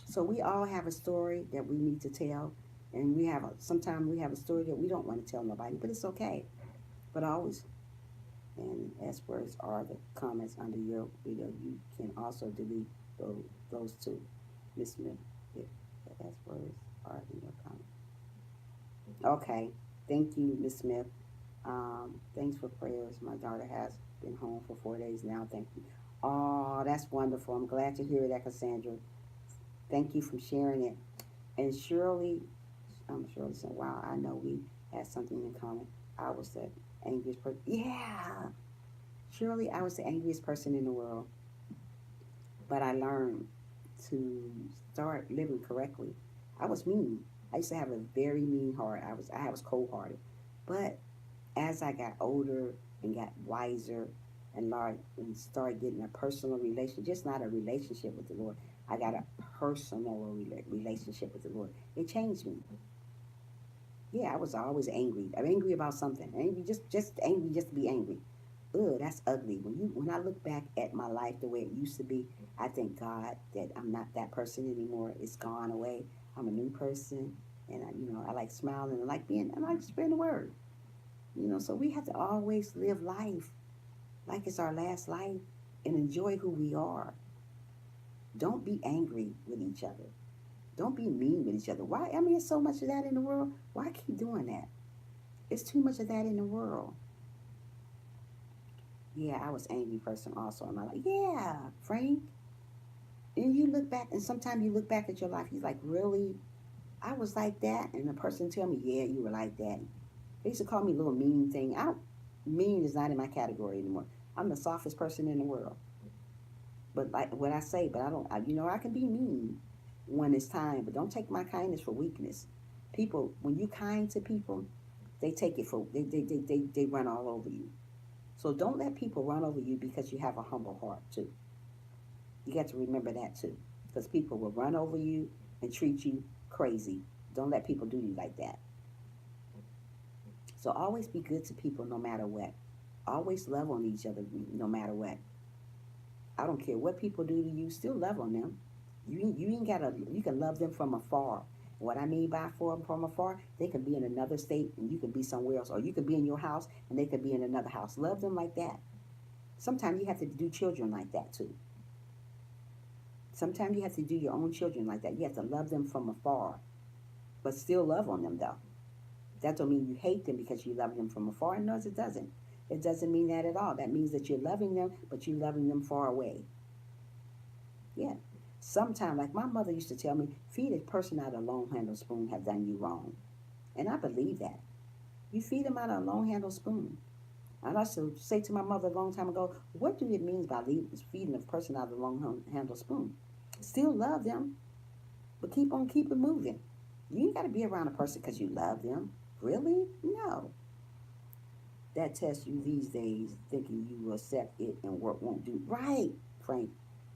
Speaker 1: So we all have a story that we need to tell, and sometimes we have a story that we don't want to tell nobody, but it's okay. But always, and as words are the comments under your video, you can also delete those two. Miss Smith, if the S words are in your comment. Okay. Thank you, Miss Smith. Thanks for prayers. My daughter has been home for 4 days now. Thank you. Oh, that's wonderful. I'm glad to hear that, Cassandra. Thank you for sharing it. And Shirley said, wow, I know we had something in common. I was the angriest person. Yeah. Shirley, I was the angriest person in the world. But I learned to start living correctly. I was mean. I used to have a very mean heart. I was cold hearted. But as I got older and got wiser and started getting a personal relationship, just not a relationship with the Lord. I got a personal relationship with the Lord. It changed me. Yeah, I was always angry. I'm angry about something. Angry, just angry, just to be angry. Ugh, that's ugly. When I look back at my life the way it used to be, I thank God that I'm not that person anymore. It's gone away. I'm a new person, and I like smiling. I like spreading the word. So we have to always live life like it's our last life and enjoy who we are. Don't be angry with each other. Don't be mean with each other. Why? I mean, there's so much of that in the world. Why keep doing that? It's too much of that in the world. Yeah, I was an angry person also in my life. Yeah, Frank. And you look back, and sometimes you look back at your life, you're like, really? I was like that? And the person tell me, yeah, you were like that. They used to call me a little mean thing. Mean is not in my category anymore. I'm the softest person in the world. But like what I say, but I don't, I can be mean when it's time, but don't take my kindness for weakness. People, when you kind to people, they take it for, they run all over you. So don't let people run over you because you have a humble heart too. You got to remember that too. Because people will run over you and treat you crazy. Don't let people do you like that. So always be good to people no matter what. Always love on each other no matter what. I don't care what people do to you, still love on them. You ain't gotta, you can love them from afar. What I mean by from afar, they can be in another state and you can be somewhere else, or you could be in your house and they could be in another house. Love them like that. Sometimes you have to do children like that too. Sometimes you have to do your own children like that. You have to love them from afar, but still love on them though. That don't mean you hate them because you love them from afar. No, it doesn't. It doesn't mean that at all. That means that you're loving them, but you're loving them far away. Yeah. Sometimes, like my mother used to tell me, feed a person out of a long handled spoon have done you wrong. And I believe that. You feed them out of a long handled spoon. I used to say to my mother a long time ago, what do it mean by feeding a person out of a long handled spoon? Still love them, but keep on keeping moving. You ain't got to be around a person because you love them. Really? No. That tests you these days, thinking you will accept it and work won't do. Right, Frank.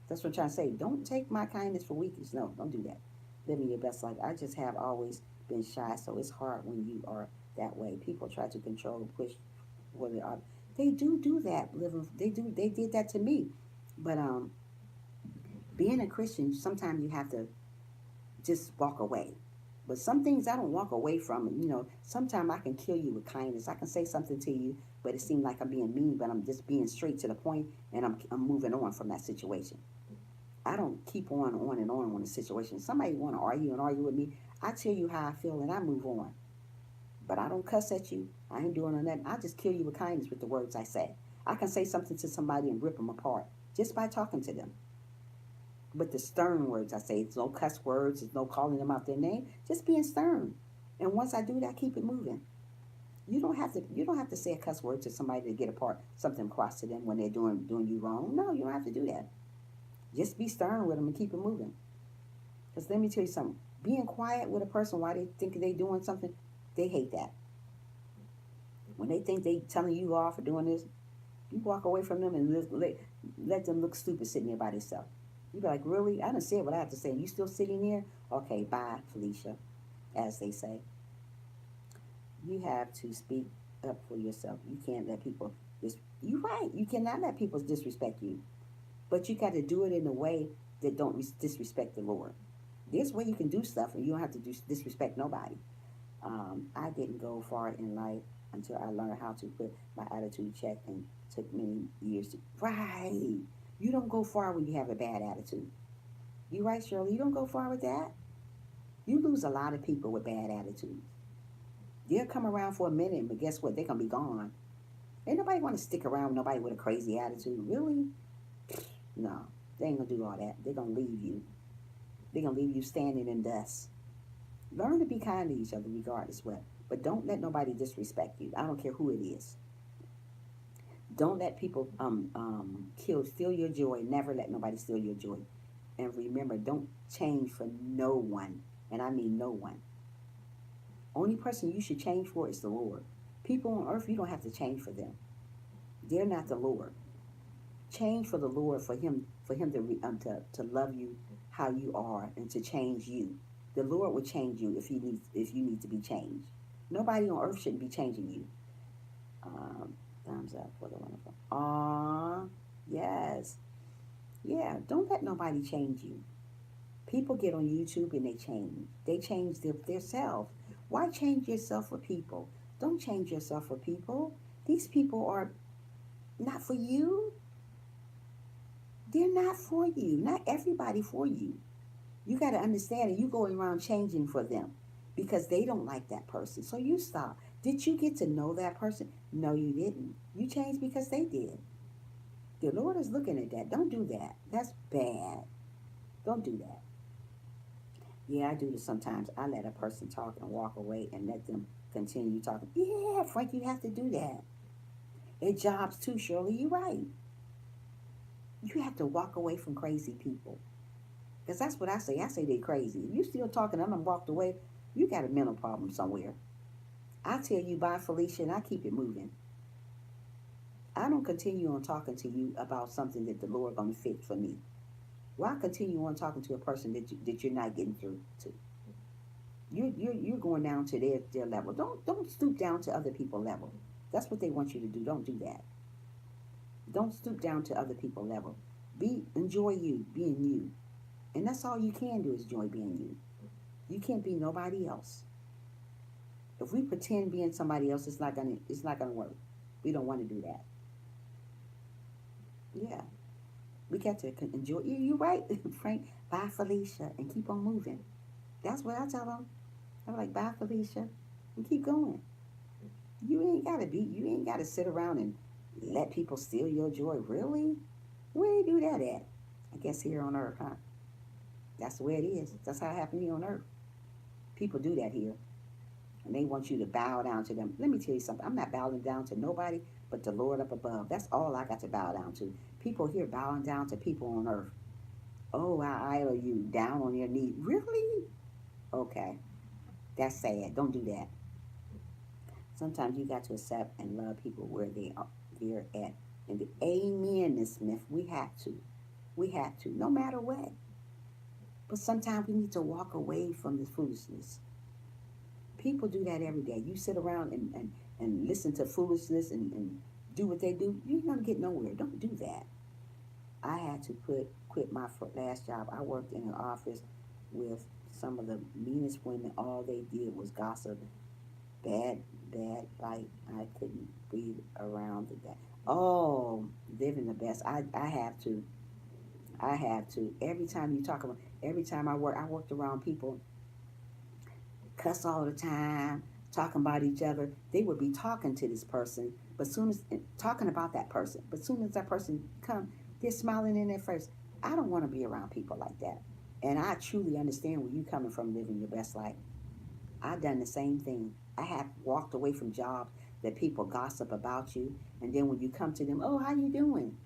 Speaker 1: That's what I'm trying to say. Don't take my kindness for weakness. No, don't do that. Living your best life. I just have always been shy, so it's hard when you are that way. People try to control and push where they are. They do that. Living, they do. They did that to me. But being a Christian, sometimes you have to just walk away. But some things I don't walk away from. You know, sometimes I can kill you with kindness. I can say something to you, but it seems like I'm being mean, but I'm just being straight to the point, and I'm moving on from that situation. I don't keep on and on a situation. Somebody want to argue and argue with me. I tell you how I feel and I move on. But I don't cuss at you. I ain't doing that. I just kill you with kindness with the words I say. I can say something to somebody and rip them apart just by talking to them. With the stern words I say, it's no cuss words, it's no calling them out their name, just being stern. And once I do that, I keep it moving. You don't have to say a cuss word to somebody to get apart something across to them when they're doing you wrong. No, you don't have to do that. Just be stern with them and keep it moving. Because let me tell you something. Being quiet with a person while they think they doing something, they hate that. When they think they telling you off for doing this, you walk away from them and let them look stupid sitting there by themselves. You be like, really? I done said what I have to say. You still sitting here? Okay, bye, Felicia, as they say. You have to speak up for yourself. You can't let people you're right. You cannot let people disrespect you. But you got to do it in a way that don't disrespect the Lord. There's a way you can do stuff and you don't have to disrespect nobody. I didn't go far in life until I learned how to put my attitude check and took many years to. Right. You don't go far when you have a bad attitude. You right, Shirley? You don't go far with that. You lose a lot of people with bad attitudes. They'll come around for a minute, but guess what? They're going to be gone. Ain't nobody want to stick around with nobody with a crazy attitude. Really? No. They ain't going to do all that. They're going to leave you. They're going to leave you standing in dust. Learn to be kind to each other regardless what. But don't let nobody disrespect you. I don't care who it is. Don't let people steal your joy. Never let nobody steal your joy. And remember, don't change for no one. And I mean no one. Only person you should change for is the Lord. People on earth, you don't have to change for them. They're not the Lord. Change for the Lord, for him to love you how you are and to change you. The Lord will change you if you need to be changed. Nobody on earth shouldn't be changing you. Um, Thumbs up for the wonderful. Yes. Yeah, don't let nobody change you. People get on YouTube and they change. They change themselves. Why change yourself for people? Don't change yourself for people. These people are not for you. They're not for you. Not everybody for you. You got to understand it. You going around changing for them because they don't like that person. So you stop. Did you get to know that person? No, you didn't. You changed because they did. The Lord is looking at that. Don't do that. That's bad. Don't do that. Yeah, I do this sometimes. I let a person talk and walk away and let them continue talking. Yeah, Frank, you have to do that. At jobs too, Shirley, you're right. You have to walk away from crazy people. Because that's what I say. I say they're crazy. If you still talking and I'm walked away, you got a mental problem somewhere. I tell you bye, Felicia, and I keep it moving. I don't continue on talking to you about something that the Lord gonna fix for me. Why continue on talking to a person that you're not getting through to? You're going down to their level. Don't stoop down to other people's level. That's what they want you to do. Don't do that. Don't stoop down to other people's level. Enjoy you being you, and that's all you can do is enjoy being you. You can't be nobody else. If we pretend being somebody else, it's not gonna work. We don't want to do that. Yeah, we got to enjoy. You right, Frank. Bye, Felicia, and keep on moving. That's what I tell them. I'm like, bye, Felicia, and keep going. You ain't gotta sit around and let people steal your joy. Really? Where do you do that at? I guess here on Earth, huh? That's the way it is. That's how it happened here on Earth. People do that here, and they want you to bow down to them. Let me tell you something. I'm not bowing down to nobody but the Lord up above. That's all I got to bow down to. People here bowing down to people on Earth. Oh, I idol you down on your knee. Really? Okay, that's sad. Don't do that. Sometimes you got to accept and love people where they're at. And the amen, Miss Smith. We have to. We have to, no matter what. But sometimes we need to walk away from the foolishness. People do that every day. You sit around and listen to foolishness and do what they do. You're gonna get nowhere. Don't do that. I had to quit my last job. I worked in an office with some of the meanest women. All they did was gossip. Bad, bad. Like I couldn't breathe around it. That. Oh, living the best. I have to. I have to. Every time you talk about, every time I worked around people cuss all the time, talking about each other. They would be talking to this person, but soon as talking about that person, but soon as that person come, they're smiling in their face. I don't want to be around people like that. And I truly understand where you coming from, living your best life. I've done the same thing. I have walked away from jobs that people gossip about you, and then when you come to them, oh, how you doing?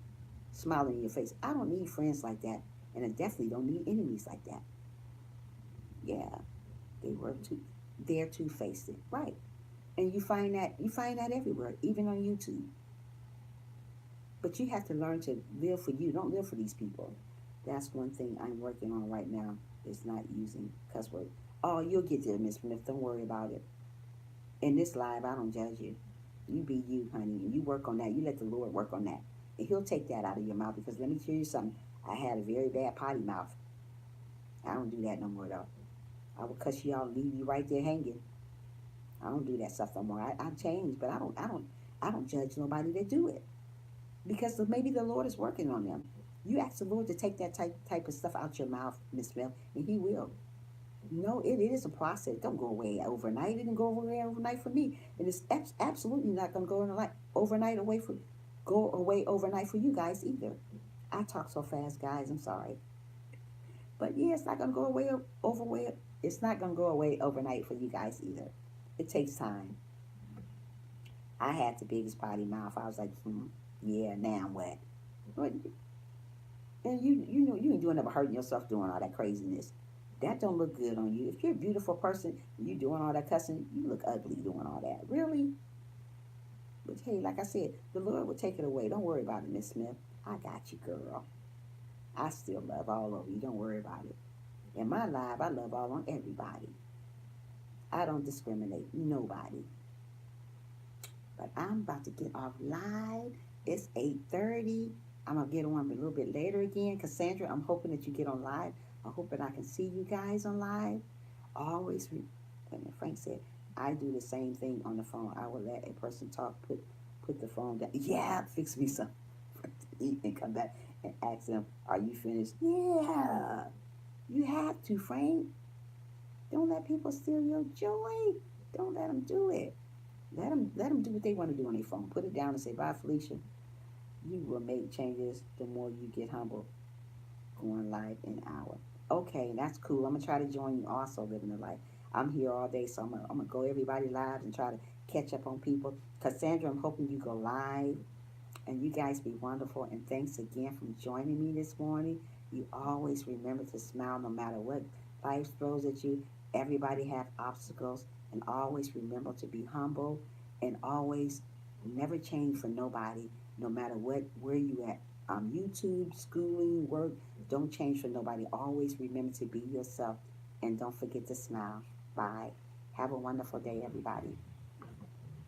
Speaker 1: Smiling in your face. I don't need friends like that, and I definitely don't need enemies like that. Yeah, they were too. They're two faced, right? And you find that everywhere, even on YouTube. But you have to learn to live for you. Don't live for these people. That's one thing I'm working on right now. Is not using cuss words. Oh, you'll get there, Miss Smith. Don't worry about it. In this live, I don't judge you. You be you, honey, and you work on that. You let the Lord work on that, and He'll take that out of your mouth. Because let me tell you something. I had a very bad potty mouth. I don't do that no more though. I will cuss you out, leave you right there hanging. I don't do that stuff no more. I changed, but I don't judge nobody that do it because maybe the Lord is working on them. You ask the Lord to take that type of stuff out your mouth, Miss Mel, and He will. No, it is a process. Don't go away overnight. It didn't go away overnight for me, and it's absolutely not going to overnight away for go away overnight for you guys either. I talk so fast, guys. I'm sorry, but yeah, it's not going to go away overway. It's not going to go away overnight for you guys either. It takes time. I had the biggest potty mouth. I was like, yeah, now what? But and you know you ain't doing nothing but hurting yourself doing all that craziness. That don't look good on you. If you're a beautiful person, you doing all that cussing, you look ugly doing all that. Really? But hey, like I said, the Lord will take it away. Don't worry about it, Miss Smith. I got you, girl. I still love all of you. Don't worry about it. In my life, I love all on everybody. I don't discriminate nobody. But I'm about to get off live. It's 8:30. I'm gonna get on a little bit later again. Cassandra, I'm hoping that you get on live. I'm hoping I can see you guys on live. Always, when Frank said, I do the same thing on the phone. I will let a person talk, put the phone down. Yeah, fix me some to eat and come back and ask them, are you finished? Yeah, you have to, Frank. Don't let people steal your joy. Don't let them do it. Let them do what they want to do on their phone. Put it down and say, bye, Felicia. You will make changes the more you get humble going live in an hour. Okay, that's cool. I'm going to try to join you also living the life. I'm here all day, so I'm gonna go everybody live and try to catch up on people. Cassandra, I'm hoping you go live and you guys be wonderful. And thanks again for joining me this morning. You always remember to smile no matter what life throws at you. Everybody have obstacles, and always remember to be humble and always never change for nobody, no matter what where you at. YouTube, schooling, work, don't change for nobody. Always remember to be yourself and don't forget to smile. Bye. Have a wonderful day, everybody.